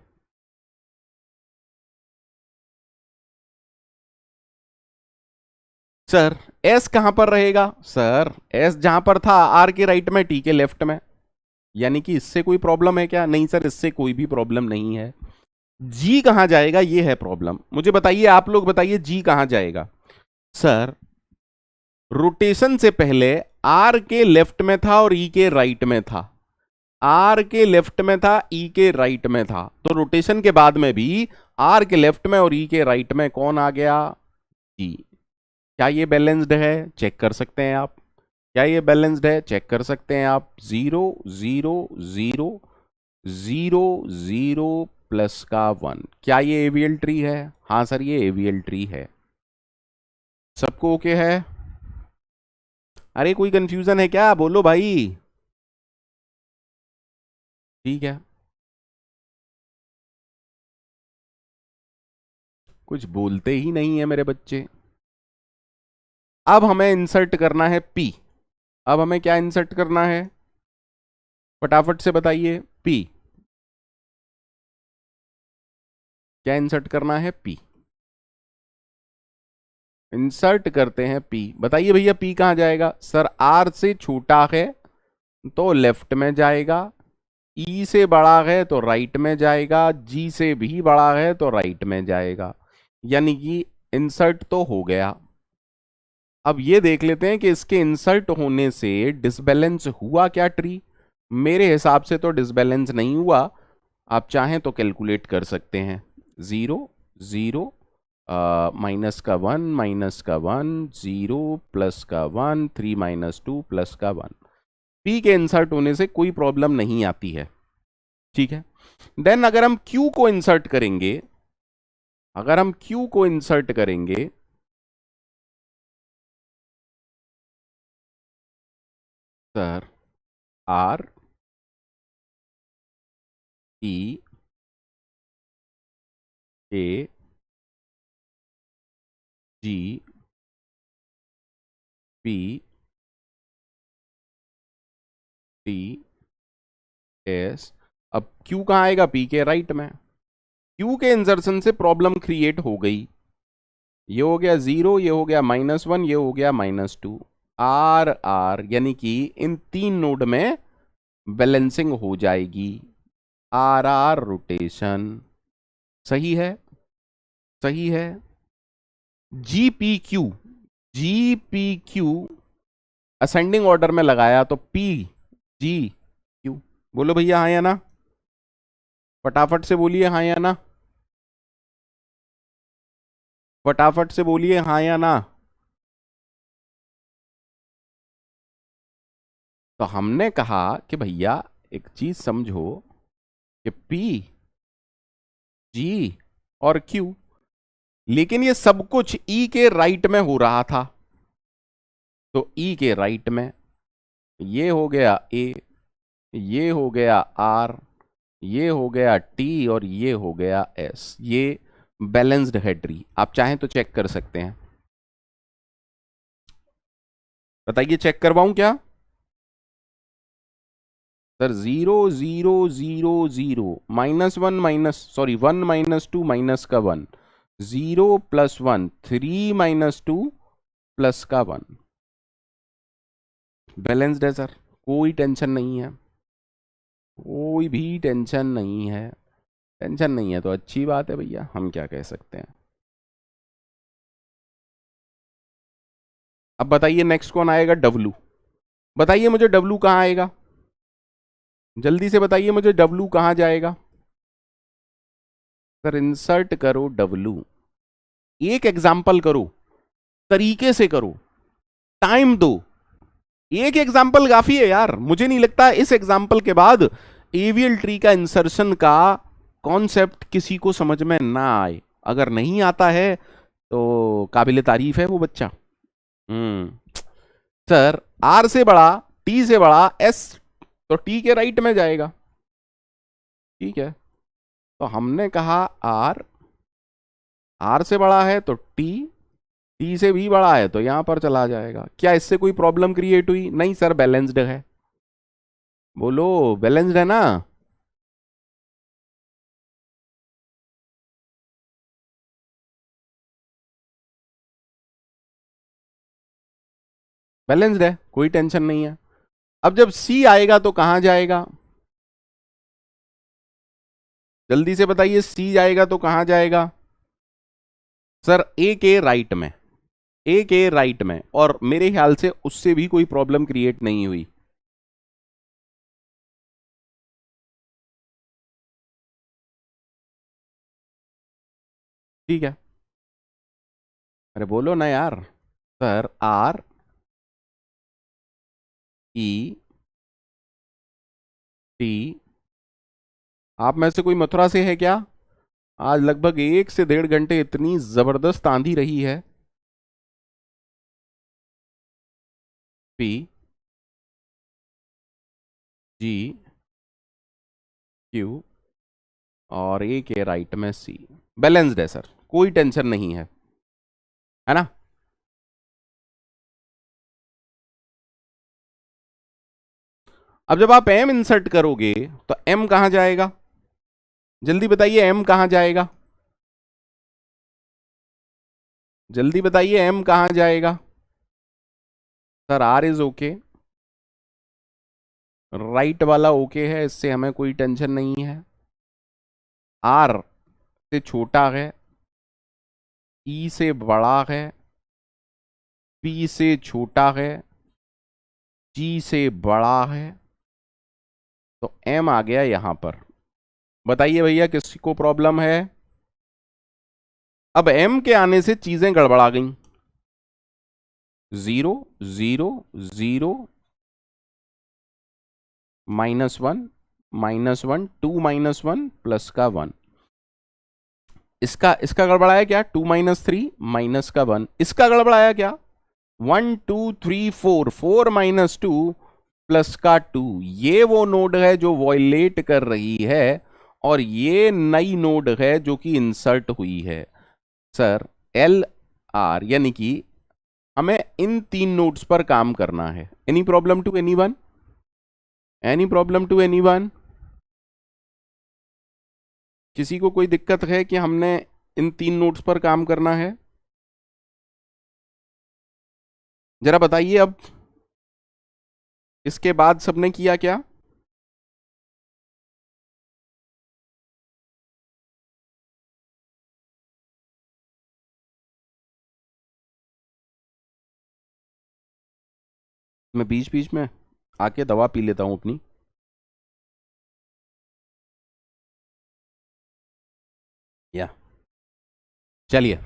S1: सर एस कहां पर रहेगा? सर एस जहां पर था आर के राइट में, टी के लेफ्ट में। यानी कि इससे कोई प्रॉब्लम है क्या? नहीं सर, इससे कोई भी प्रॉब्लम नहीं है। जी कहां जाएगा ये है प्रॉब्लम। मुझे बताइए, आप लोग बताइए जी कहां जाएगा। सर रोटेशन से पहले आर के लेफ्ट में था और ई के राइट में था। आर के लेफ्ट में था, ई के राइट में था, तो रोटेशन के बाद में भी आर के लेफ्ट में और ई के राइट में कौन आ गया? जी। क्या ये बैलेंस्ड है? चेक कर सकते हैं आप। क्या ये बैलेंस्ड है? चेक कर सकते हैं आप। 0 0 0 0 0 प्लस का 1। क्या ये एवीएल ट्री है? हाँ सर, ये एवीएल ट्री है। सबको ओके है? अरे कोई कंफ्यूजन है क्या? बोलो भाई। ठीक है, कुछ बोलते ही नहीं है मेरे बच्चे। अब हमें इंसर्ट करना है पी। अब हमें क्या इंसर्ट करना है, फटाफट से बताइए। पी क्या इंसर्ट करना है? पी इंसर्ट करते हैं। पी बताइए भैया, पी कहां जाएगा? सर आर से छोटा है तो लेफ्ट में जाएगा, ई से बड़ा है तो राइट में जाएगा, जी से भी बड़ा है तो राइट में जाएगा। यानी कि इंसर्ट तो हो गया। अब ये देख लेते हैं कि इसके इंसर्ट होने से डिसबैलेंस हुआ क्या ट्री। मेरे हिसाब से तो डिसबैलेंस नहीं हुआ। आप चाहें तो कैलकुलेट कर सकते हैं। 0 0 -1 -1 0 प्लस का 1 3 -2 प्लस का 1। पी के इंसर्ट होने से कोई प्रॉब्लम नहीं आती है। ठीक है, देन अगर हम क्यू को इंसर्ट करेंगे, अगर हम क्यू को इंसर्ट करेंगे, सर आर ई ए जी पी टी एस। अब क्यू कहां आएगा? पी के राइट में। क्यू के इंसर्शन से प्रॉब्लम क्रिएट हो गई। ये हो गया 0, ये हो गया -1, ये हो गया -2। आर आर यानी कि इन 3 नोड में बैलेंसिंग हो जाएगी। आर आर रोटेशन सही है, सही है। G P Q ascending order में लगाया तो पी जी क्यू। बोलो भैया हाँ या ना, फटाफट से बोलिए हाँ या ना, फटाफट से बोलिए हाँ या ना। तो हमने कहा कि भैया एक चीज समझो कि P जी और क्यू, लेकिन ये सब कुछ ई के राइट में हो रहा था, तो ई के राइट में ये हो गया ए, ये हो गया आर, ये हो गया टी और ये हो गया एस। ये बैलेंस्ड है ट्री, आप चाहें तो चेक कर सकते हैं। बताइए चेक करवाऊं क्या? सर 0 0 0 0, -1 माइनस सॉरी 1 - 2 माइनस का 1, 0 + 1 3 - 2 प्लस का 1, बैलेंस्ड है सर, कोई टेंशन नहीं है, कोई भी टेंशन नहीं है। टेंशन नहीं है तो अच्छी बात है भैया, हम क्या कह सकते हैं। अब बताइए नेक्स्ट कौन आएगा? डब्लू। बताइए मुझे डब्लू कहाँ आएगा, जल्दी से बताइए मुझे डब्लू कहाँ जाएगा। सर इंसर्ट करो डब्लू, एक एग्जाम्पल करो, तरीके से करो, टाइम दो। एक एग्जाम्पल काफी है यार, मुझे नहीं लगता इस एग्जाम्पल के बाद एवीएल ट्री का इंसर्शन का कॉन्सेप्ट किसी को समझ में ना आए। अगर नहीं आता है तो काबिले तारीफ है वो बच्चा। हम्म। सर आर से बड़ा, टी से बड़ा एस, तो टी के राइट में जाएगा। ठीक है, तो हमने कहा आर, आर से बड़ा है तो टी, टी से भी बड़ा है तो यहां पर चला जाएगा। क्या इससे कोई प्रॉब्लम क्रिएट हुई? नहीं सर, बैलेंस्ड है। बोलो बैलेंस्ड है ना? बैलेंस्ड है, कोई टेंशन नहीं है। अब जब सी आएगा तो कहां जाएगा? जल्दी से बताइए, सी जाएगा तो कहां जाएगा? सर ए के राइट में, ए के राइट में, और मेरे ख्याल से उससे भी कोई प्रॉब्लम क्रिएट नहीं हुई। ठीक है, अरे बोलो ना यार। सर आर ई टी, आप में से कोई मथुरा से है क्या? आज लगभग 1 से 1.5 घंटे इतनी जबरदस्त आंधी रही है। पी जी क्यू और ए के राइट में सी, बैलेंस्ड है सर, कोई टेंशन नहीं है ना? अब जब आप एम इंसर्ट करोगे तो एम कहां जाएगा? जल्दी बताइए एम कहां जाएगा, जल्दी बताइए एम कहां जाएगा। Sir R is okay, right वाला ओके है, इससे हमें कोई टेंशन नहीं है। आर से छोटा है, ई से बड़ा है, पी से छोटा है, जी से बड़ा है, तो एम आ गया यहां पर। बताइए भैया किसी को प्रॉब्लम है? अब एम के आने से चीजें गड़बड़ा गई। 0 0 0 -1 -1 2 - 1 प्लस का 1, इसका इसका गड़बड़ाया क्या? 2 - 3 माइनस का 1, इसका गड़बड़ाया क्या? 1 2 3 4 4 - 2 प्लस का 2। ये वो नोड है जो वॉयलेट कर रही है, और ये नई नोड है जो कि इंसर्ट हुई है। सर एल आर, यानी कि हमें इन 3 नोड्स पर काम करना है। Any problem to anyone? Any problem to anyone? किसी को कोई दिक्कत है कि हमने इन 3 नोड्स पर काम करना है? जरा बताइए अब, इसके बाद सबने किया क्या? मैं बीच बीच में आके दवा पी लेता हूं अपनी। या चलिए,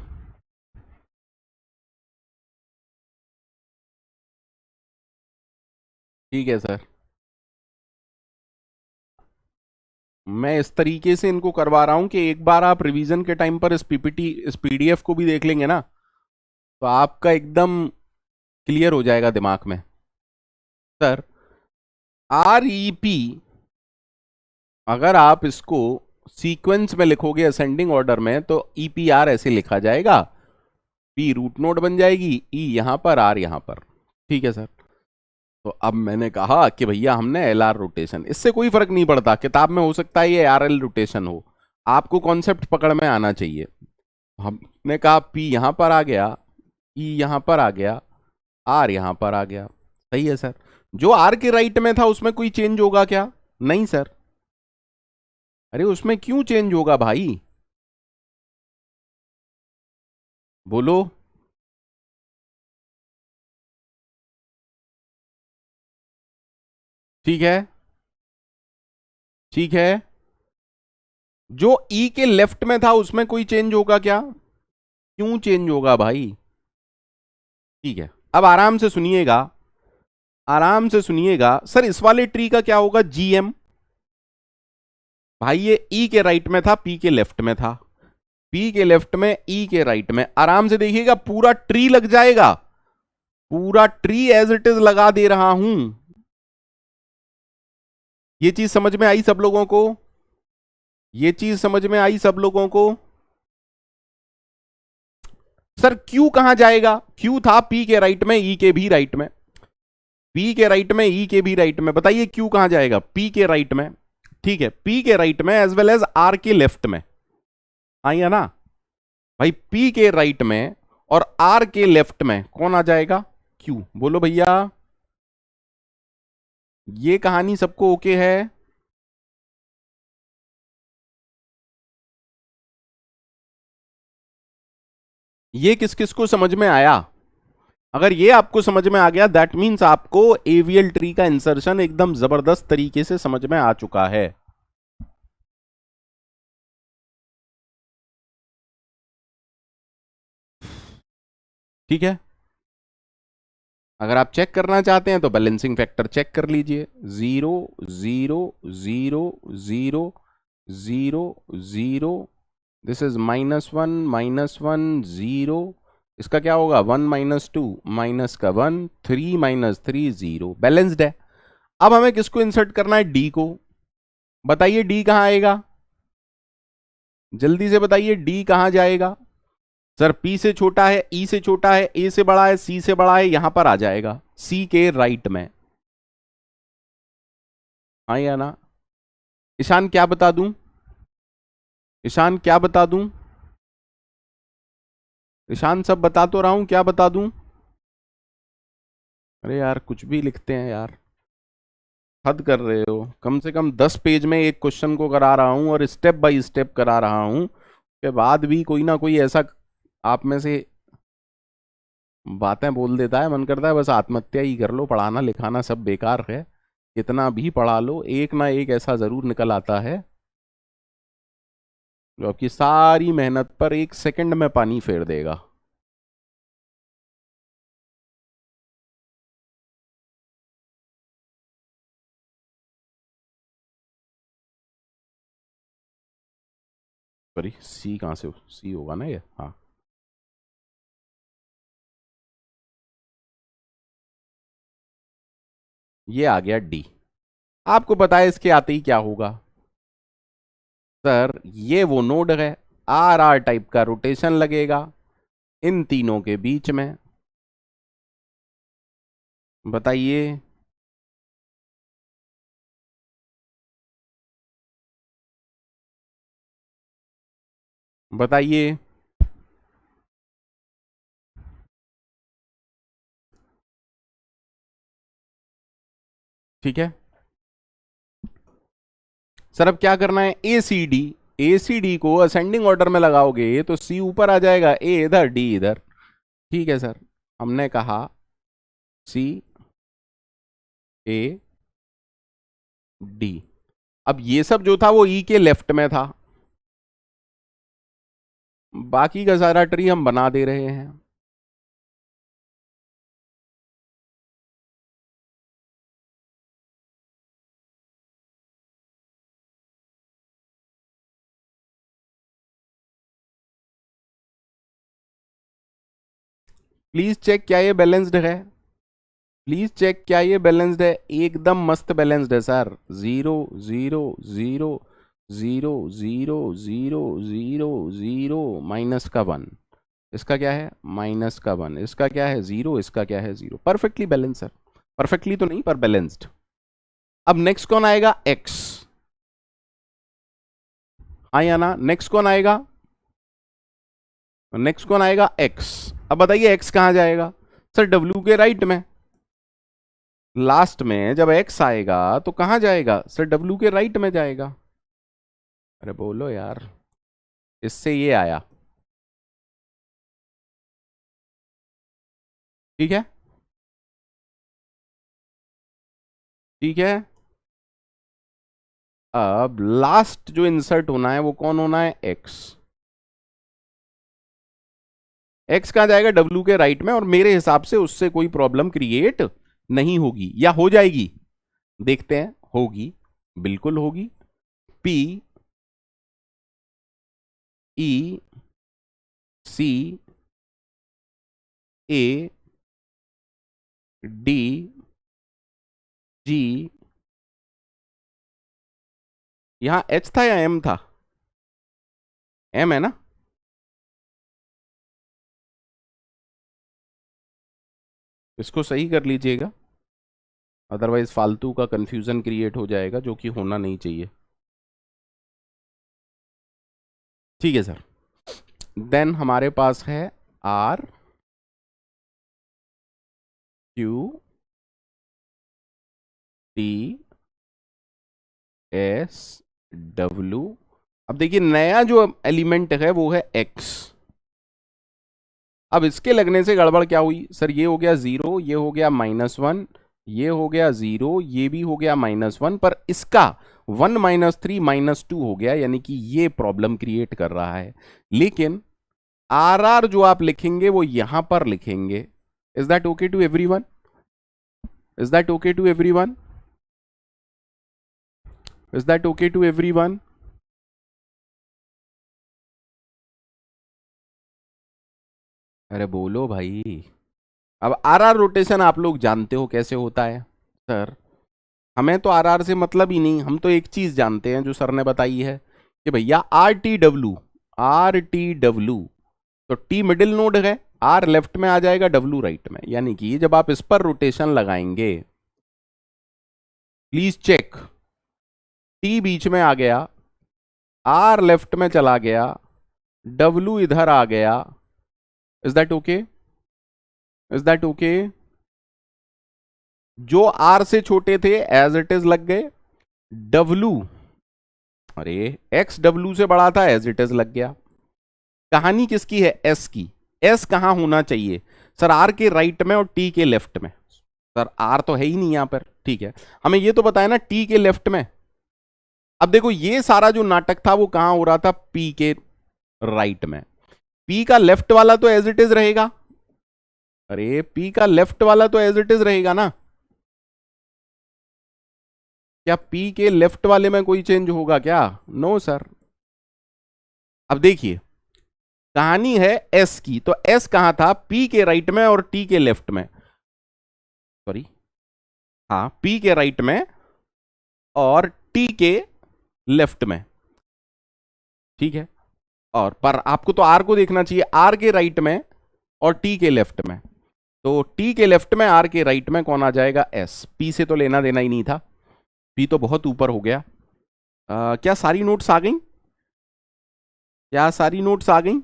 S1: ठीक है सर। मैं इस तरीके से इनको करवा रहा हूं कि एक बार आप रिवीजन के टाइम पर इस पीपीटी इस पीडीएफ को भी देख लेंगे ना, तो आपका एकदम क्लियर हो जाएगा दिमाग में। सर REP अगर आप इसको सीक्वेंस में लिखोगे असेंडिंग ऑर्डर में, तो EPR ऐसे लिखा जाएगा, P रूट नोड बन जाएगी, E यहां पर, R यहां पर। ठीक है सर। तो अब मैंने कहा कि भैया हमने LR रोटेशन, इससे कोई फर्क नहीं पड़ता, किताब में हो सकता है ये RL रोटेशन हो, आपको कॉन्सेप्ट पकड़ में आना चाहिए। हमने कहा P यहां पर आ गया, E यहां पर आ गया, R यहां पर आ गया। सही है सर। जो R के राइट में था उसमें कोई चेंज होगा क्या? नहीं सर। अरे उसमें क्यों चेंज होगा भाई, बोलो। ठीक है, ठीक है। जो E के लेफ्ट में था उसमें कोई चेंज होगा क्या? क्यों चेंज होगा भाई? ठीक है, अब आराम से सुनिएगा, आराम से सुनिएगा। सर इस वाले ट्री का क्या होगा? GM। भाई ये E के राइट में था, P के लेफ्ट में था, P के लेफ्ट में, E के राइट में। आराम से देखिएगा, पूरा ट्री लग जाएगा, पूरा ट्री एज इट इज लगा दे रहा हूं। ये चीज समझ में आई सब लोगों को? ये चीज समझ में आई सब लोगों को? सर Q कहां जाएगा? Q था P के राइट में, E के भी राइट में, P के राइट में, E के भी राइट में। बताइए Q कहां जाएगा? P के राइट में। ठीक है, P के राइट में एज वेल एज R के लेफ्ट में। आइए ना भाई, P के राइट में और R के लेफ्ट में कौन आ जाएगा? Q। बोलो भैया, ये कहानी सबको ओके है? ये किस किस को समझ में आया? अगर ये आपको समझ में आ गया, दैट मीन्स आपको एवीएल ट्री का इंसर्शन एकदम जबरदस्त तरीके से समझ में आ चुका है। ठीक है, अगर आप चेक करना चाहते हैं तो बैलेंसिंग फैक्टर चेक कर लीजिए। 0 0 0 0 0 0, दिस इज -1 -1 0। इसका क्या होगा? 1 - 2 माइनस का 1, 3 - 3 0, बैलेंस्ड है। अब हमें किसको इंसर्ट करना है? डी को। बताइए डी कहां आएगा? जल्दी से बताइए डी कहां जाएगा? सर पी से छोटा है, ई से छोटा है, ए से बड़ा है, सी से बड़ा है, यहां पर आ जाएगा, सी के राइट में। हाँ या ना? ईशान क्या बता दूं? ईशान क्या बता दूं? ईशान सब बता तो रहा हूं, क्या बता दूं? अरे यार कुछ भी लिखते हैं यार, हद कर रहे हो। कम से कम 10 पेज में एक क्वेश्चन को करा रहा हूं और स्टेप बाय स्टेप करा रहा हूं, के बाद भी कोई ना कोई ऐसा आप में से बातें बोल देता है, मन करता है बस आत्महत्या ही कर लो, पढ़ाना लिखाना सब बेकार है, कितना भी पढ़ा लो एक ना एक ऐसा जरूर निकल आता है जो आपकी सारी मेहनत पर 1 सेकंड में पानी फेर देगा। सॉरी, सी कहाँ से? सी होगा ना ये, हाँ। ये आ गया डी। आपको पता है इसके आते ही क्या होगा? सर ये वो नोड है, RR टाइप का रोटेशन लगेगा इन तीनों के बीच में। बताइए। बताइए। ठीक है सर, अब क्या करना है? ACD को असेंडिंग ऑर्डर में लगाओगे तो C ऊपर आ जाएगा, A इधर, D इधर। ठीक है सर, हमने कहा CAD। अब ये सब जो था वो E के लेफ्ट में था, बाकी का सारा ट्री हम बना दे रहे हैं। प्लीज चेक क्या ये बैलेंस्ड है, प्लीज चेक क्या ये बैलेंस्ड है, एकदम मस्त बैलेंस्ड है सर। 0 0 0 0 0 0 0 0 माइनस का 1, इसका क्या है माइनस का 1, इसका क्या है 0, इसका क्या है 0, परफेक्टली बैलेंस सर। परफेक्टली तो नहीं पर बैलेंस्ड। अब नेक्स्ट कौन आएगा, x, हाँ या ना, नेक्स्ट कौन आएगा, नेक्स्ट कौन आएगा x। अब बताइए x कहां जाएगा सर, w के राइट में। लास्ट में जब x आएगा तो कहां जाएगा सर, w के राइट में जाएगा। अरे बोलो यार, इससे ये आया, ठीक है, ठीक है। अब लास्ट जो इंसर्ट होना है वो कौन होना है, x। x कहां जाएगा, w के राइट में, और मेरे हिसाब से उससे कोई प्रॉब्लम क्रिएट नहीं होगी, या हो जाएगी, देखते हैं, होगी, बिल्कुल होगी। P E C A D G, यहां H था या M था, M है ना, इसको सही कर लीजिएगा, अदरवाइज फालतू का कंफ्यूजन क्रिएट हो जाएगा जो कि होना नहीं चाहिए। ठीक है सर, देन हमारे पास है R Q T S W। अब देखिए नया जो एलिमेंट है वो है X। अब इसके लगने से गड़बड़ क्या हुई सर, ये हो गया 0, ये हो गया -1, ये हो गया 0, ये भी हो गया -1, पर इसका 1 -3 -2 हो गया, यानी कि ये प्रॉब्लम क्रिएट कर रहा है। लेकिन RR जो आप लिखेंगे वो यहां पर लिखेंगे। Is that okay to everyone, is that okay to everyone, is that okay to everyone. अरे बोलो भाई। अब RR रोटेशन आप लोग जानते हो कैसे होता है सर, हमें तो RR से मतलब ही नहीं, हम तो एक चीज जानते हैं जो सर ने बताई है कि भैया RTW, RTW, तो T मिडिल नोड है, R लेफ्ट में आ जाएगा, W राइट में, यानी कि जब आप इस पर रोटेशन लगाएंगे, प्लीज चेक, T बीच में आ गया, R लेफ्ट में चला गया, W इधर आ गया, is that okay, is that okay. जो R से छोटे थे एज इट इज लग गए, W, अरे X W से बड़ा था एज इट इज लग गया। कहानी किसकी है, S की। S कहां होना चाहिए सर, R के राइट में और T के लेफ्ट में। सर R तो है ही नहीं यहां पर, ठीक है, हमें ये तो बताया ना T के लेफ्ट में। अब देखो ये सारा जो नाटक था वो कहां हो रहा था, P के राइट में। P का लेफ्ट वाला तो एज इट इज रहेगा, अरे P का लेफ्ट वाला तो एज इट इज रहेगा ना, क्या P के लेफ्ट वाले में कोई चेंज होगा क्या, नो सर। अब देखिए कहानी है S की, तो S कहां था, P के राइट में और T के लेफ्ट में, सॉरी, हाँ P के राइट में और T के लेफ्ट में, ठीक है। और पर आपको तो R को देखना चाहिए, R के राइट में और T के लेफ्ट में, तो T के लेफ्ट में R के राइट में कौन आ जाएगा, S। P से तो लेना देना ही नहीं था, P तो बहुत ऊपर हो गया। क्या सारी नोट्स आ गई, क्या सारी नोट्स आ गई,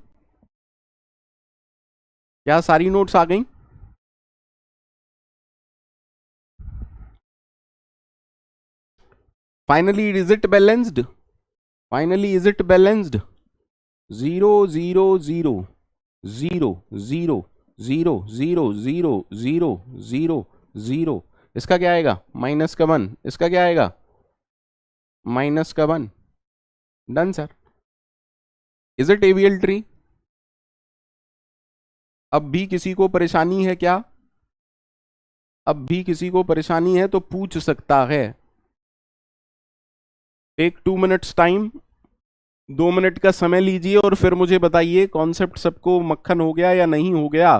S1: क्या सारी नोट्स आ गई। Finally is it balanced, finally is it balanced. 0 0 0 0 0 0 0 0 0 0 0, इसका क्या आएगा -1, इसका क्या आएगा -1, done sir. Is it AVL tree. अब भी किसी को परेशानी है क्या, अब भी किसी को परेशानी है तो पूछ सकता है। टेक 2 मिनट्स टाइम, 2 मिनट का समय लीजिए और फिर मुझे बताइए कॉन्सेप्ट सबको मक्खन हो गया या नहीं हो गया।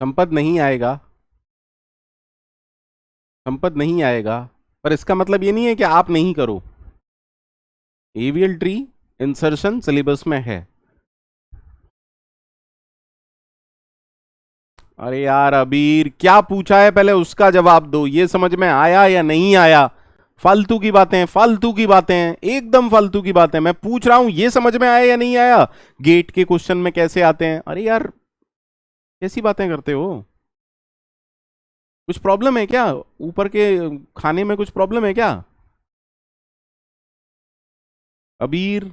S1: संपद नहीं आएगा, संपद नहीं आएगा, पर इसका मतलब ये नहीं है कि आप नहीं करो। एवीएल ट्री इंसर्शन सिलेबस में है। अरे यार अबीर, क्या पूछा है पहले उसका जवाब दो, ये समझ में आया या नहीं आया? फालतू की बातें, फालतू की बातें, एकदम फालतू की बातें। मैं पूछ रहा हूं ये समझ में आया या नहीं आया? गेट के क्वेश्चन में कैसे आते हैं? अरे यार कैसी बातें करते हो? कुछ प्रॉब्लम है क्या? ऊपर के खाने में कुछ प्रॉब्लम है क्या अबीर?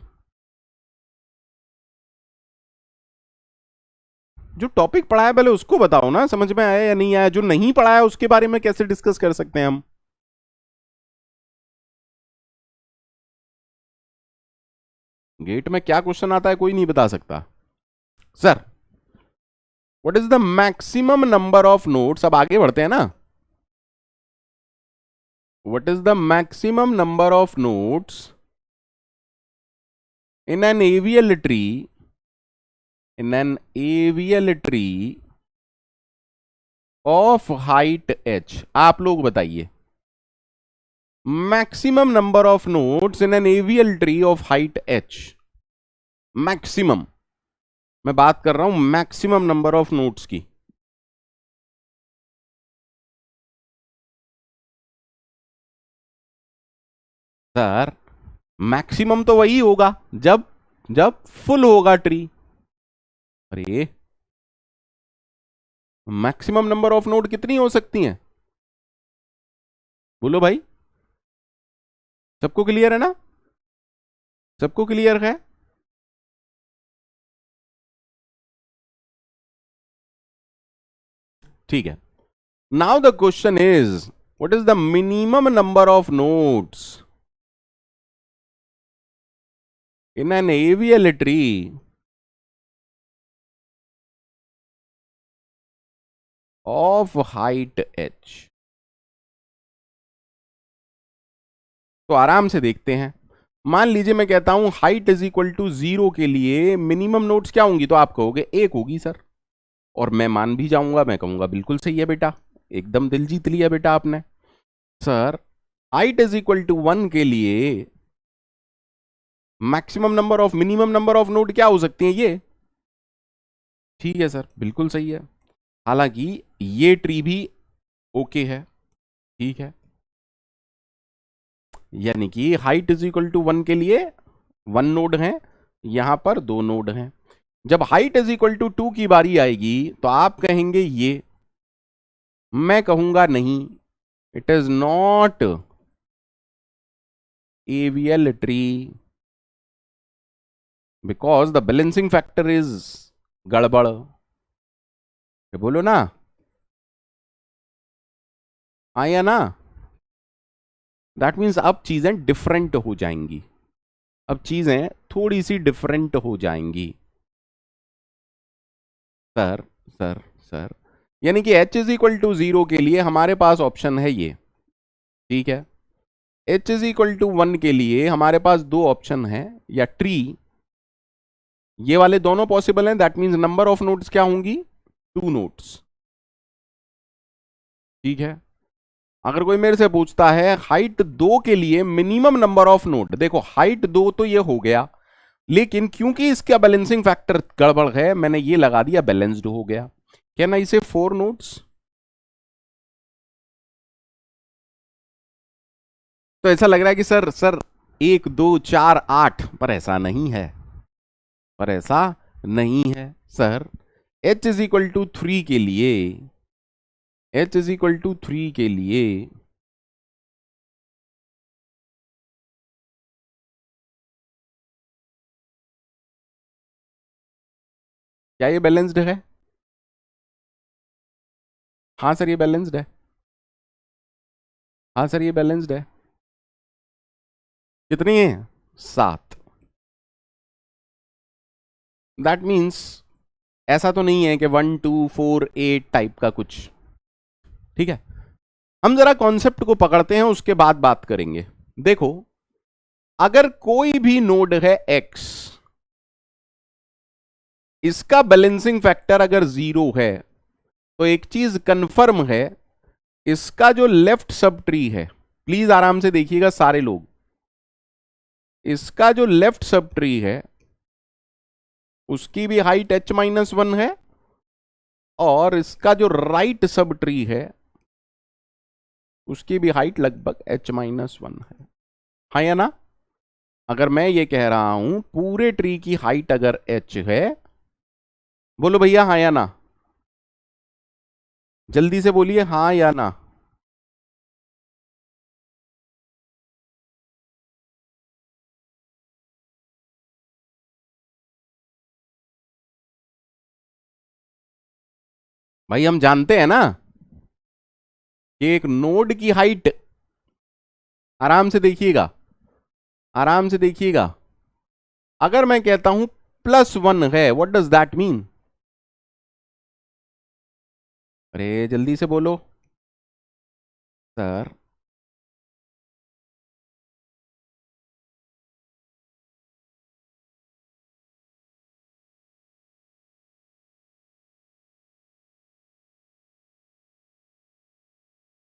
S1: जो टॉपिक पढ़ा है पहले उसको बताओ ना, समझ में आया या नहीं आया? जो नहीं पढ़ा है उसके बारे में कैसे डिस्कस कर सकते हैं हम? गेट में क्या क्वेश्चन आता है कोई नहीं बता सकता। Sir what is the maximum number of notes, अब आगे बढ़ते हैं ना। What is the maximum number of notes in an AVL tree, in an AVL tree of height h? आप लोग बताइए, maximum number of notes in an AVL tree of height h। Maximum, मैं बात कर रहा हूं मैक्सिमम नंबर ऑफ नोट्स की। Sir maximum तो वही होगा जब जब फुल होगा ट्री। अरे मैक्सिमम नंबर ऑफ नोड कितनी हो सकती हैं? बोलो भाई, सबको क्लियर है ना? सबको क्लियर है? ठीक है। Now the question is what is the minimum number of nodes in an AVL tree of height h? तो आराम से देखते हैं। मान लीजिए मैं कहता हूं हाइट इज इक्वल टू 0 के लिए मिनिमम नोड्स क्या होंगी, तो आप कहोगे 1 होगी सर, और मैं मान भी जाऊंगा, मैं कहूंगा बिल्कुल सही है बेटा, एकदम दिल जीत लिया बेटा आपने। Sir height is equal to 1 के लिए maximum number of, minimum number of node क्या हो सकती है ये? ठीक है सर, बिल्कुल सही है। हालांकि ये ट्री भी ओके है, ठीक है, यानी कि हाइट इज इक्वल टू 1 के लिए 1 नोड है, यहां पर 2 नोड हैं। जब हाइट इज इक्वल टू 2 की बारी आएगी तो आप कहेंगे ये, मैं कहूंगा नहीं, it is not AVL tree because the balancing factor is गड़बड़। बोलो ना, आया ना? दैट मीन्स अब चीजें डिफरेंट हो जाएंगी, अब चीजें थोड़ी सी डिफरेंट हो जाएंगी। सर सर सर यानी कि h इज इक्वल टू 0 के लिए हमारे पास ऑप्शन है ये, ठीक है। h इज इक्वल टू 1 के लिए हमारे पास 2 ऑप्शन है, या ट्री ये वाले दोनों पॉसिबल हैं। That means number of notes क्या होंगी? 2 नोट्स, ठीक है। अगर कोई मेरे से पूछता है हाइट 2 के लिए मिनिमम नंबर ऑफ नोट, देखो हाइट 2 तो ये हो गया, लेकिन क्योंकि इसका बैलेंसिंग फैक्टर गड़बड़ है मैंने ये लगा दिया बैलेंस्ड हो गया, क्या ना इसे 4 नोट्स? तो ऐसा लग रहा है कि सर सर 1 2 4 8, पर ऐसा नहीं है, पर ऐसा नहीं है sir. h is equal to 3 के लिए, h इज इक्वल टू 3 के लिए क्या ये बैलेंस्ड है? हाँ सर ये बैलेंस्ड है, हाँ सर ये बैलेंस्ड है। कितनी है? 7। दैट मीन्स ऐसा तो नहीं है कि 1 2 4 8 टाइप का कुछ, ठीक है। हम जरा कॉन्सेप्ट को पकड़ते हैं उसके बाद बात करेंगे। देखो अगर कोई भी नोड है x, इसका बैलेंसिंग फैक्टर अगर 0 है तो एक चीज कंफर्म है, इसका जो लेफ्ट सब ट्री है, प्लीज आराम से देखिएगा सारे लोग, इसका जो लेफ्ट सब ट्री है उसकी भी हाइट h-1 है, और इसका जो राइट सब ट्री है उसकी भी हाइट लगभग h-1 है। हाँ या ना? अगर मैं ये कह रहा हूं पूरे ट्री की हाइट अगर h है, बोलो भैया हाँ या ना, जल्दी से बोलिए हाँ या ना। भाई हम जानते हैं ना कि एक नोड की हाइट, आराम से देखिएगा, आराम से देखिएगा, अगर मैं कहता हूं +1 है, व्हाट डज दैट मीन? अरे जल्दी से बोलो सर।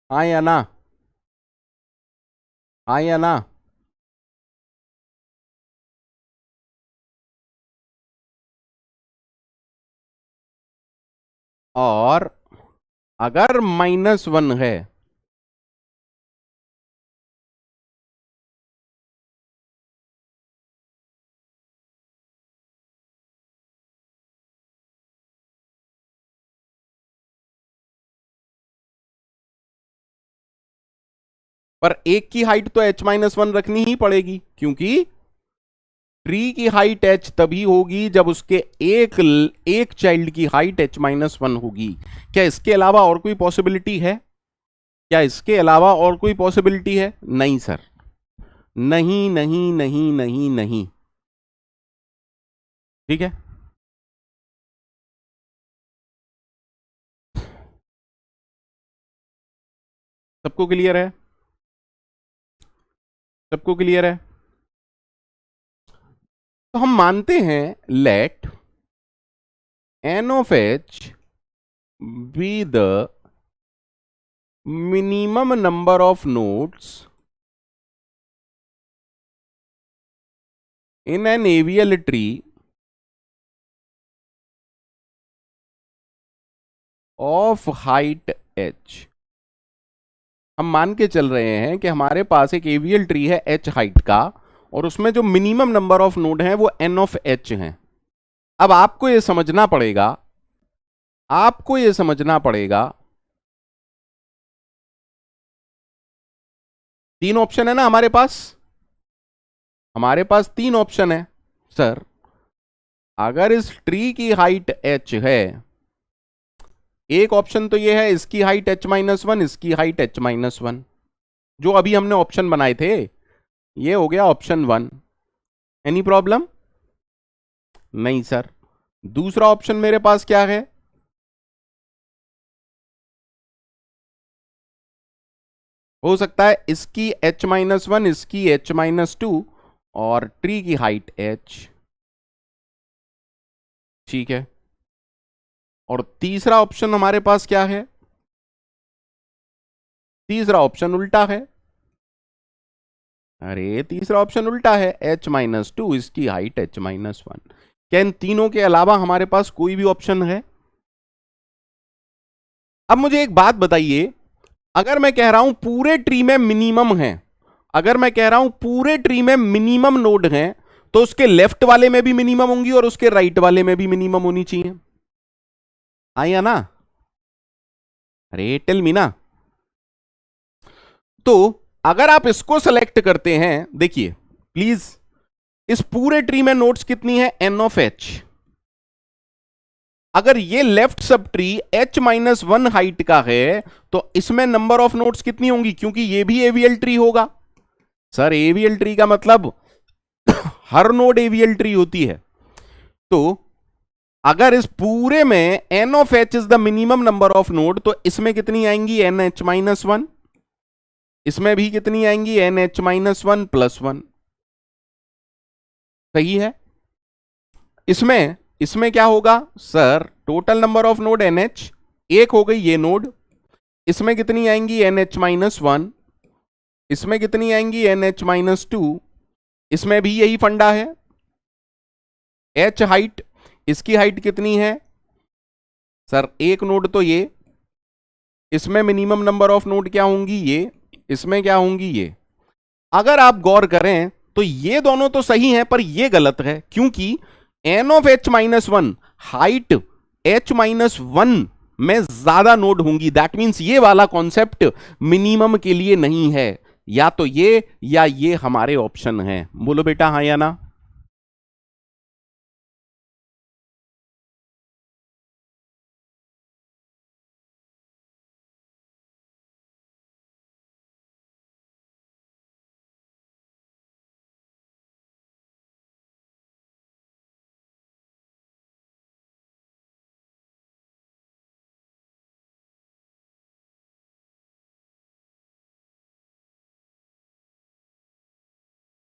S1: हाँ या ना? हाँ या ना? और अगर -1 है, पर एक की हाइट तो h-1 रखनी ही पड़ेगी, क्योंकि ट्री की हाइट h तभी होगी जब उसके एक चाइल्ड की हाइट h-1 होगी। क्या इसके अलावा और कोई पॉसिबिलिटी है? क्या इसके अलावा और कोई पॉसिबिलिटी है? नहीं सर, नहीं नहीं नहीं नहीं नहीं। ठीक है, सबको क्लियर है? सबको क्लियर है? तो हम मानते हैं late n of h be the minimum number of nodes in an AVL tree of height h। हम मान के चल रहे हैं कि हमारे पास एक एवीएल ट्री है h हाइट का, और उसमें जो मिनिमम नंबर ऑफ नोड हैं वो n ऑफ h हैं। अब आपको यह समझना पड़ेगा, आपको यह समझना पड़ेगा, तीन ऑप्शन है ना हमारे पास, हमारे पास तीन ऑप्शन है सर। अगर इस ट्री की हाइट h है, एक ऑप्शन तो ये है इसकी हाइट h-1, इसकी हाइट h-1, जो अभी हमने ऑप्शन बनाए थे, ये हो गया ऑप्शन 1। Any problem? नहीं सर। दूसरा ऑप्शन मेरे पास क्या है? हो सकता है इसकी h-1, इसकी h-2 और ट्री की हाइट h। ठीक है, और तीसरा ऑप्शन हमारे पास क्या है? तीसरा ऑप्शन उल्टा है। अरे तीसरा ऑप्शन उल्टा है, h-2, इसकी हाइट h-1। क्या इन तीनों के अलावा हमारे पास कोई भी ऑप्शन है? अब मुझे एक बात बताइए, अगर मैं कह रहा हूं पूरे ट्री में मिनिमम है, अगर मैं कह रहा हूं पूरे ट्री में मिनिमम नोड हैं, तो उसके लेफ्ट वाले में भी मिनिमम होंगी और उसके राइट वाले में भी मिनिमम होनी चाहिए। आया ना? अरे टेल मी ना। तो अगर आप इसको सेलेक्ट करते हैं, देखिए प्लीज, इस पूरे ट्री में नोड्स कितनी है? n of h। अगर ये left sub tree h-1 height का है, तो इसमें नंबर ऑफ नोड्स कितनी होंगी? क्योंकि ये भी एवीएल ट्री होगा। सर एवीएल ट्री का मतलब हर नोड एवीएल ट्री होती है। तो अगर इस पूरे में n of h is the minimum number of node, तो इसमें कितनी आएंगी? n-1। इसमें भी कितनी आएंगी? n-1 + 1। सही है? इसमें क्या होगा sir? Total number of node nh एक हो गई ये नोड, इसमें कितनी आएंगी NH-1, इसमें कितनी आएंगी NH-2, इसमें भी यही फंडा है। H हाइट, इसकी हाइट कितनी है सर, एक नोड तो ये, इसमें मिनिमम नंबर ऑफ नोड क्या होंगी ये, इसमें क्या होंगी ये। अगर आप गौर करें तो ये दोनों तो सही हैं, पर ये गलत है, क्योंकि N of H-1 height H-1 में ज्यादा नोड होंगी। दैट मींस ये वाला कॉन्सेप्ट मिनिमम के लिए नहीं है, या तो ये या ये हमारे ऑप्शन हैं। बोलो बेटा हाँ या ना।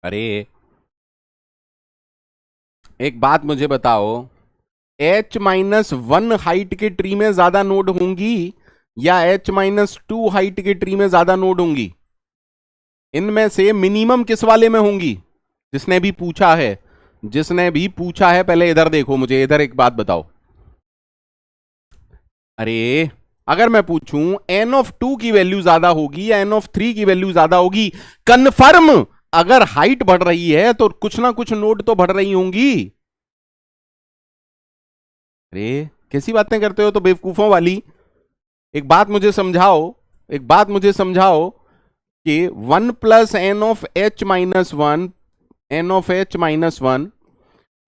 S1: अरे एक बात मुझे बताओ, H-1 हाइट के ट्री में ज्यादा नोड होंगी या H-2 हाइट के ट्री में ज्यादा नोड होंगी? इनमें से मिनिमम किस वाले में होंगी? जिसने भी पूछा है, जिसने भी पूछा है, पहले इधर देखो, मुझे इधर एक बात बताओ। अरे अगर मैं पूछूं N(2) की वैल्यू ज्यादा होगी या N(3) की वैल्यू ज्यादा होगी, कन्फर्म अगर हाइट बढ़ रही है तो कुछ ना कुछ नोड तो बढ़ रही होंगी। अरे कैसी बातें करते हो तो बेवकूफों वाली। एक बात मुझे समझाओ, एक बात मुझे समझाओ कि 1 plus N of H-1, N of H-1,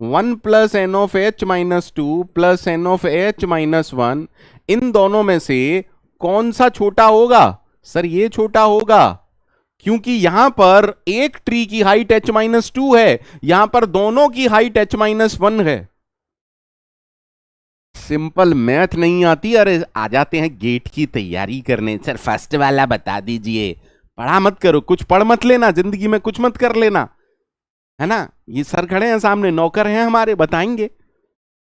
S1: 1 plus N of H-2 plus N of H-1, इन दोनों में से कौन सा छोटा होगा? सर ये छोटा होगा, क्योंकि यहां पर एक ट्री की हाइट H-2 है, यहां पर दोनों की हाइट H-1 है। सिंपल मैथ नहीं आती? अरे आ जाते हैं गेट की तैयारी करने, सर फर्स्ट वाला बता दीजिए। पढ़ा मत करो, कुछ पढ़ मत लेना, जिंदगी में कुछ मत कर लेना, है ना। ये सर खड़े हैं सामने, नौकर हैं हमारे, बताएंगे।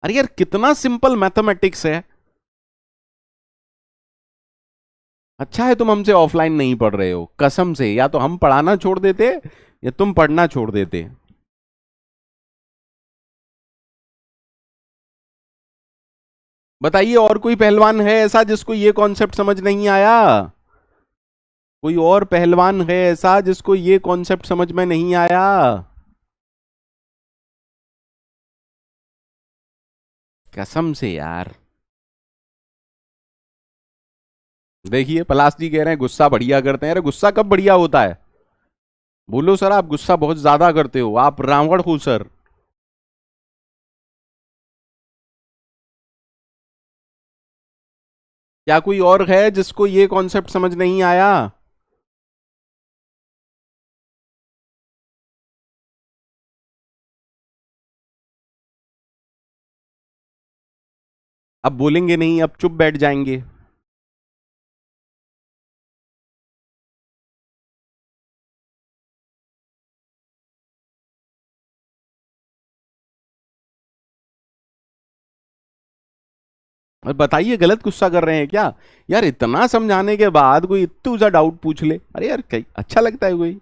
S1: अरे यार कितना सिंपल मैथमेटिक्स है। अच्छा है तुम हमसे ऑफलाइन नहीं पढ़ रहे हो, कसम से, या तो हम पढ़ाना छोड़ देते या तुम पढ़ना छोड़ देते। बताइए और कोई पहलवान है ऐसा जिसको ये कॉन्सेप्ट समझ नहीं आया? कोई और पहलवान है ऐसा जिसको ये कॉन्सेप्ट समझ में नहीं आया? कसम से यार। देखिए पलाश जी कह रहे हैं गुस्सा बढ़िया करते हैं। अरे गुस्सा कब बढ़िया होता है? बोलो सर, आप गुस्सा बहुत ज्यादा करते हो, आप रावण हो सर। क्या कोई और है जिसको ये कॉन्सेप्ट समझ नहीं आया? अब बोलेंगे नहीं, अब चुप बैठ जाएंगे। और बताइए गलत गुस्सा कर रहे हैं क्या? यार इतना समझाने के बाद कोई इतू सा डाउट पूछ ले, अरे यार कहीं अच्छा लगता है कोई?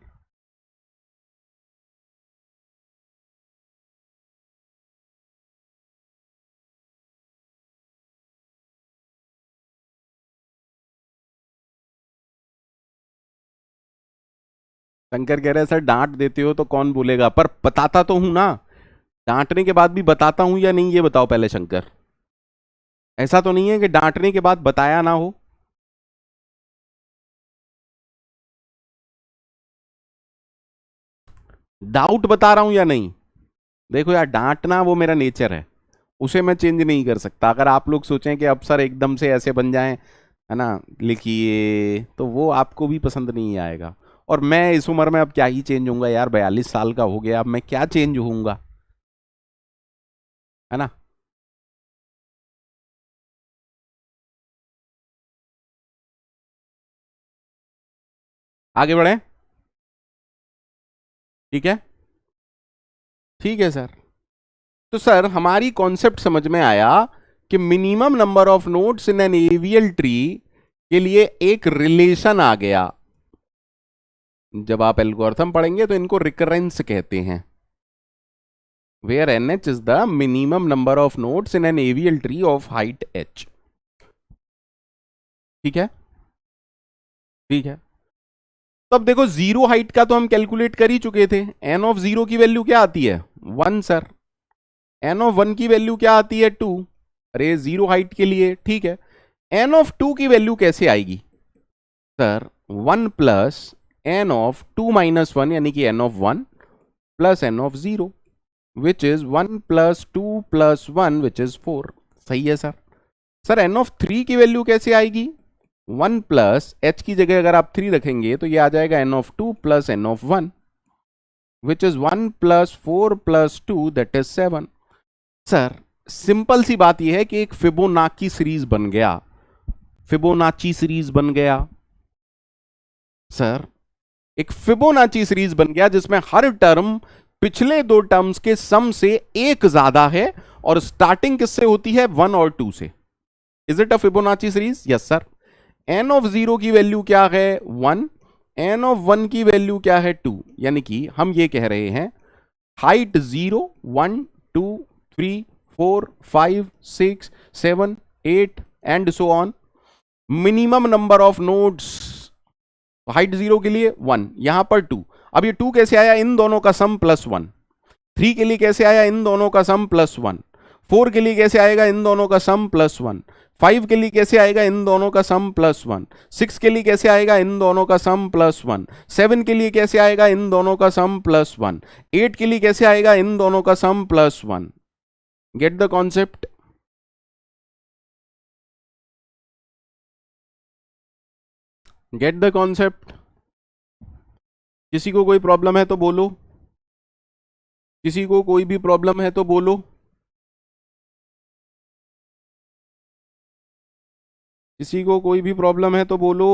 S1: शंकर कह रहे हैं सर डांट देते हो तो कौन बोलेगा, पर बताता तो हूं ना। डांटने के बाद भी बताता हूं या नहीं, ये बताओ पहले शंकर। ऐसा तो नहीं है कि डांटने के बाद बताया ना हो। डाउट बता रहा हूं या नहीं? देखो यार, डांटना वो मेरा नेचर है, उसे मैं चेंज नहीं कर सकता। अगर आप लोग सोचें कि अब सर एकदम से ऐसे बन जाएं, है ना, लिखिए, तो वो आपको भी पसंद नहीं आएगा। और मैं इस उम्र में अब क्या ही चेंज होऊंगा यार, 42 साल का हो गया, अब मैं क्या चेंज होऊंगा, है ना। आगे बढ़े। ठीक है, ठीक है सर। तो सर हमारी कॉन्सेप्ट समझ में आया कि minimum number of nodes in an AVL tree के लिए एक रिलेशन आ गया। जब आप एल्गोरिथम पढ़ेंगे तो इनको रिकरेंस कहते हैं, where N H is the minimum number of nodes in an AVL tree of height H. ठीक है, ठीक है। तब देखो जीरो हाइट का तो हम कैलकुलेट कर ही चुके थे। एन ऑफ जीरो की वैल्यू क्या आती है? 1 सर। एन ऑफ 1 की वैल्यू क्या आती है? 2। अरे जीरो हाइट के लिए, ठीक है। एन ऑफ 2 की वैल्यू कैसे आएगी sir? 1 plus N of 2 minus 1 यानी कि N of 1 plus N of 0 which is 1 plus 2 plus 1 which is 4। सही है सर। सर एन ऑफ 3 की वैल्यू कैसे आएगी? 1 प्लस एच की जगह अगर आप 3 रखेंगे तो ये आ जाएगा N of 2 plus N of 1 which is 1 plus 4 plus 2 that is 7। Sir simple सी बात यह है कि एक फिबोनाची सीरीज बन गया, फिबोनाची सीरीज बन गया सर। एक फिबोनाची सीरीज बन गया जिसमें हर टर्म पिछले दो टर्म्स के सम से एक ज्यादा है और स्टार्टिंग किससे होती है? 1 और 2 से। Is it a Fibonacci series? Yes sir. N of 0 की वैल्यू क्या है? 1। एन ऑफ 1 की वैल्यू क्या है? 2। यानी कि हम ये कह रहे हैं height 0 1 2 3 4 5 6 7 8 and so on. Minimum number of nodes height 0 के लिए 1, यहां पर 2। अब ये 2 कैसे आया? इन दोनों का सम प्लस 1। 3 के लिए कैसे आया? इन दोनों का सम प्लस 1। 4 के लिए कैसे आएगा? इन दोनों का सम प्लस 1। 5 के लिए कैसे आएगा? इन दोनों का सम प्लस 1। 6 के लिए कैसे आएगा? इन दोनों का सम प्लस 1। 7 के लिए कैसे आएगा? इन दोनों का सम प्लस 1। 8 के लिए कैसे आएगा? इन दोनों का sum plus 1। Get the concept? Get the concept? किसी को कोई प्रॉब्लम है तो बोलो, किसी को कोई भी प्रॉब्लम है तो बोलो, किसी को कोई भी प्रॉब्लम है तो बोलो।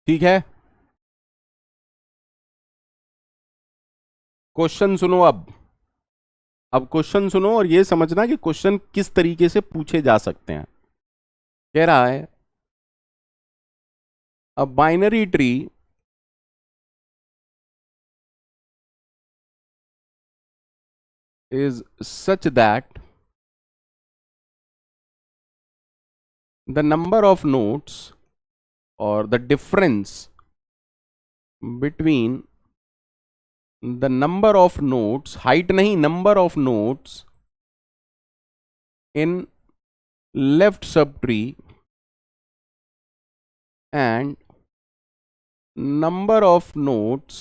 S1: ठीक है, क्वेश्चन सुनो। अब क्वेश्चन सुनो और ये समझना कि क्वेश्चन किस तरीके से पूछे जा सकते हैं। कह रहा है a binary tree is such that the number of nodes or the difference between the number of nodes, height नहीं, number of nodes in left subtree and number of nodes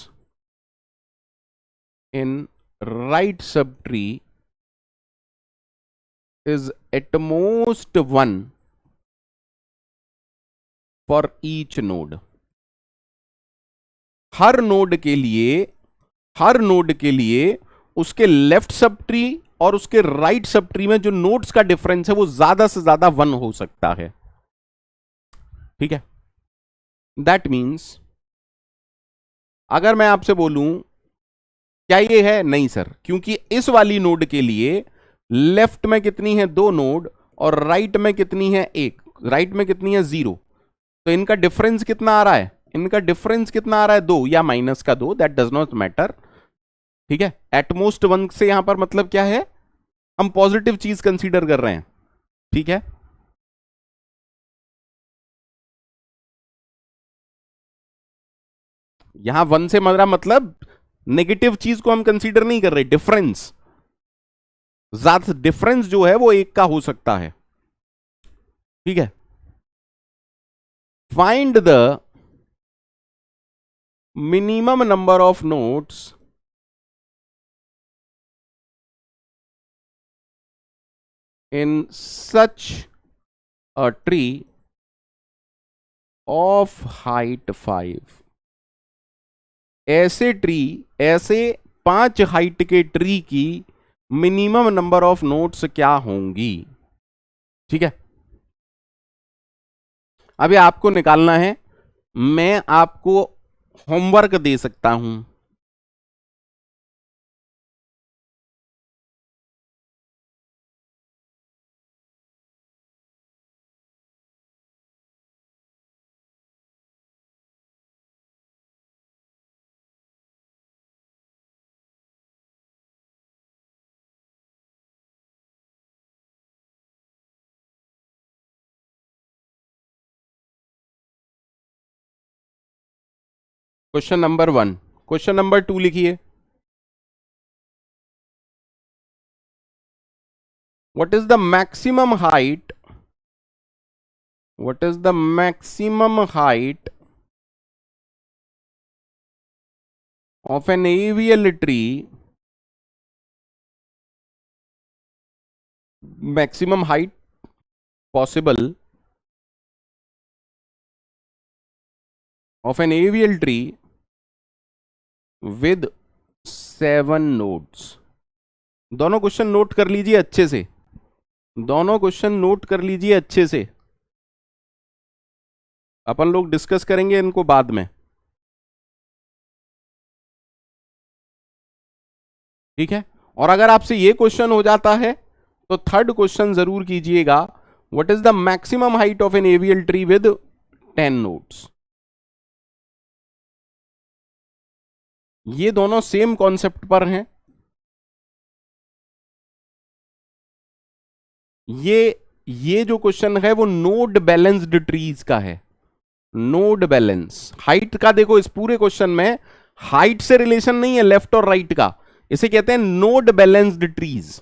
S1: in right subtree is at most 1 for each node। Her node के लिए उसके left sub tree और उसके right sub tree में जो nodes का difference है वो ज्यादा से ज्यादा 1 हो सकता है। ठीक है, दैट मीन्स अगर मैं आपसे बोलूं क्या ये है? नहीं सर, क्योंकि इस वाली नोड के लिए लेफ्ट में कितनी है? 2 नोड और राइट में कितनी है? 1। राइट में कितनी है? 0। तो इनका डिफरेंस कितना आ रहा है? इनका डिफरेंस कितना आ रहा है? 2 या माइनस का 2, दैट डज नॉट मैटर। ठीक है, एटमोस्ट 1 से यहां पर मतलब क्या है? हम पॉजिटिव चीज कंसीडर कर रहे हैं। ठीक है, यहां 1 से मेरा मतलब नेगेटिव चीज को हम कंसीडर नहीं कर रहे। डिफरेंस, ज्यादा डिफरेंस जो है वो 1 का हो सकता है। ठीक है, find the minimum number of notes in such a tree of height 5। ऐसे 5 हाइट के ट्री की मिनिमम नंबर ऑफ नोट्स क्या होंगी। ठीक है, अभी आपको निकालना है। मैं आपको होमवर्क दे सकता हूं। Question number 1। क्वेश्चन नंबर 2 लिखिए। What is the maximum height, what is the maximum height of an avial tree, maximum height possible of an avial tree with 7 nodes। दोनों क्वेश्चन नोट कर लीजिए अच्छे से, दोनों क्वेश्चन नोट कर लीजिए अच्छे से। अपन लोग डिस्कस करेंगे इनको बाद में। ठीक है, और अगर आपसे ये क्वेश्चन हो जाता है तो थर्ड क्वेश्चन जरूर कीजिएगा। What is the maximum height of an AVL tree with 10 nodes. ये दोनों सेम कॉन्सेप्ट पर हैं। ये जो क्वेश्चन है वो नोड बैलेंस्ड ट्रीज का है। नोड बैलेंस हाइट का, देखो इस पूरे क्वेश्चन में हाइट से रिलेशन नहीं है लेफ्ट और राइट का। इसे कहते हैं node balanced trees.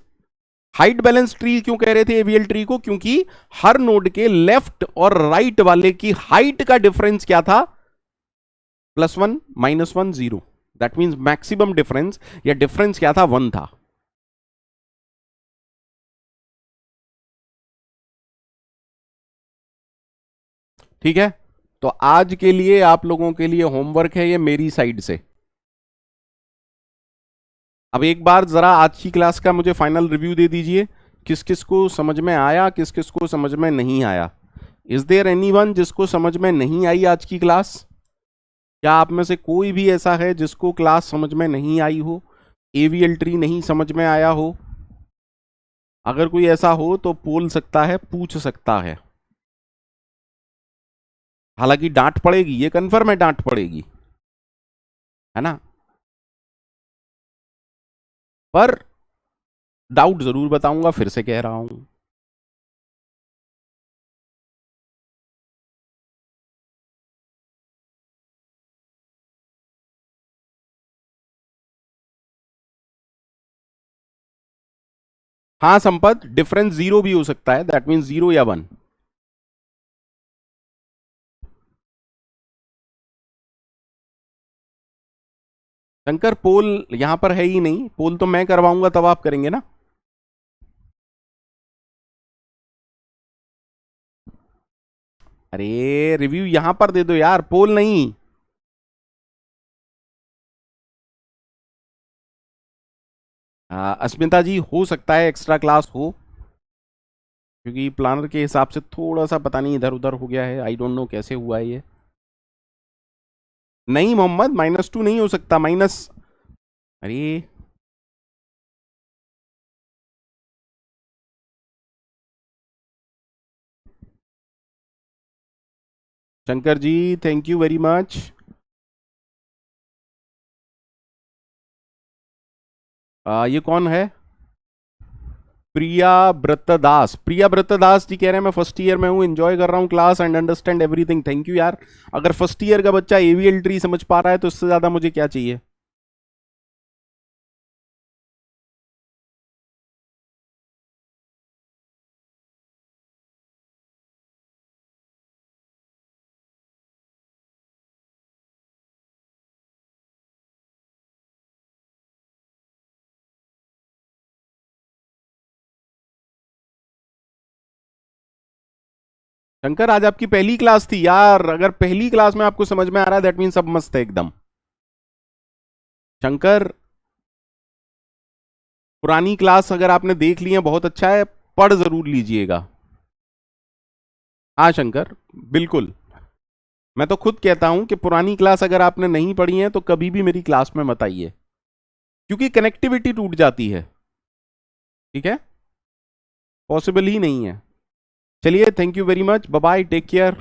S1: Height balance tree क्यों कह रहे थे एवीएल ट्री को? क्योंकि हर नोड के लेफ्ट और राइट वाले की हाइट का डिफरेंस क्या था? +1 -1 0। दैट मींस मैक्सिमम डिफरेंस या डिफरेंस क्या था? 1 था। ठीक है, तो आज के लिए आप लोगों के लिए होमवर्क है ये मेरी साइड से। अब एक बार जरा आज की क्लास का मुझे फाइनल रिव्यू दे दीजिए। किस किस को समझ में आया, किस किस को समझ में नहीं आया? इज देयर एनीवन जिसको समझ में नहीं आई आज की क्लास? क्या आप में से कोई भी ऐसा है जिसको क्लास समझ में नहीं आई हो, एवीएल ट्री नहीं समझ में आया हो? अगर कोई ऐसा हो तो बोल सकता है, पूछ सकता है। हालांकि डांट पड़ेगी, ये कन्फर्म है, डांट पड़ेगी, है ना? पर डाउट जरूर बताऊंगा, फिर से कह रहा हूं। हाँ संपत, डिफरेंस 0 भी हो सकता है, दैट मीन 0 या 1। शंकर पोल यहां पर है ही नहीं, पोल तो मैं करवाऊंगा तब आप करेंगे ना। अरे रिव्यू यहां पर दे दो यार, पोल नहीं। अस्मिता जी हो सकता है एक्स्ट्रा क्लास हो, क्योंकि प्लानर के हिसाब से थोड़ा सा पता नहीं इधर उधर हो गया है। आई डोंट नो कैसे हुआ है ये। नहीं मोहम्मद, -2 नहीं हो सकता, माइनस। अरे Shankar ji thank you very much. ये कौन है? प्रिया ब्रतदास। प्रिया ब्रतदास जी कह रहे हैं मैं फर्स्ट ईयर में हूँ, एंजॉय कर रहा हूँ class and understand everything. Thank you यार। अगर फर्स्ट ईयर का बच्चा एवीएल ट्री समझ पा रहा है तो इससे ज्यादा मुझे क्या चाहिए। शंकर आज आपकी पहली क्लास थी यार, अगर पहली क्लास में आपको समझ में आ रहा है दैट मीन सब मस्त है एकदम। शंकर पुरानी क्लास अगर आपने देख ली है बहुत अच्छा है, पढ़ जरूर लीजिएगा। हाँ शंकर, बिल्कुल। मैं तो खुद कहता हूं कि पुरानी क्लास अगर आपने नहीं पढ़ी है तो कभी भी मेरी क्लास में मत आइए, क्योंकि कनेक्टिविटी टूट जाती है। ठीक है, पॉसिबल ही नहीं है। चलिए, thank you very much, bye bye, take care.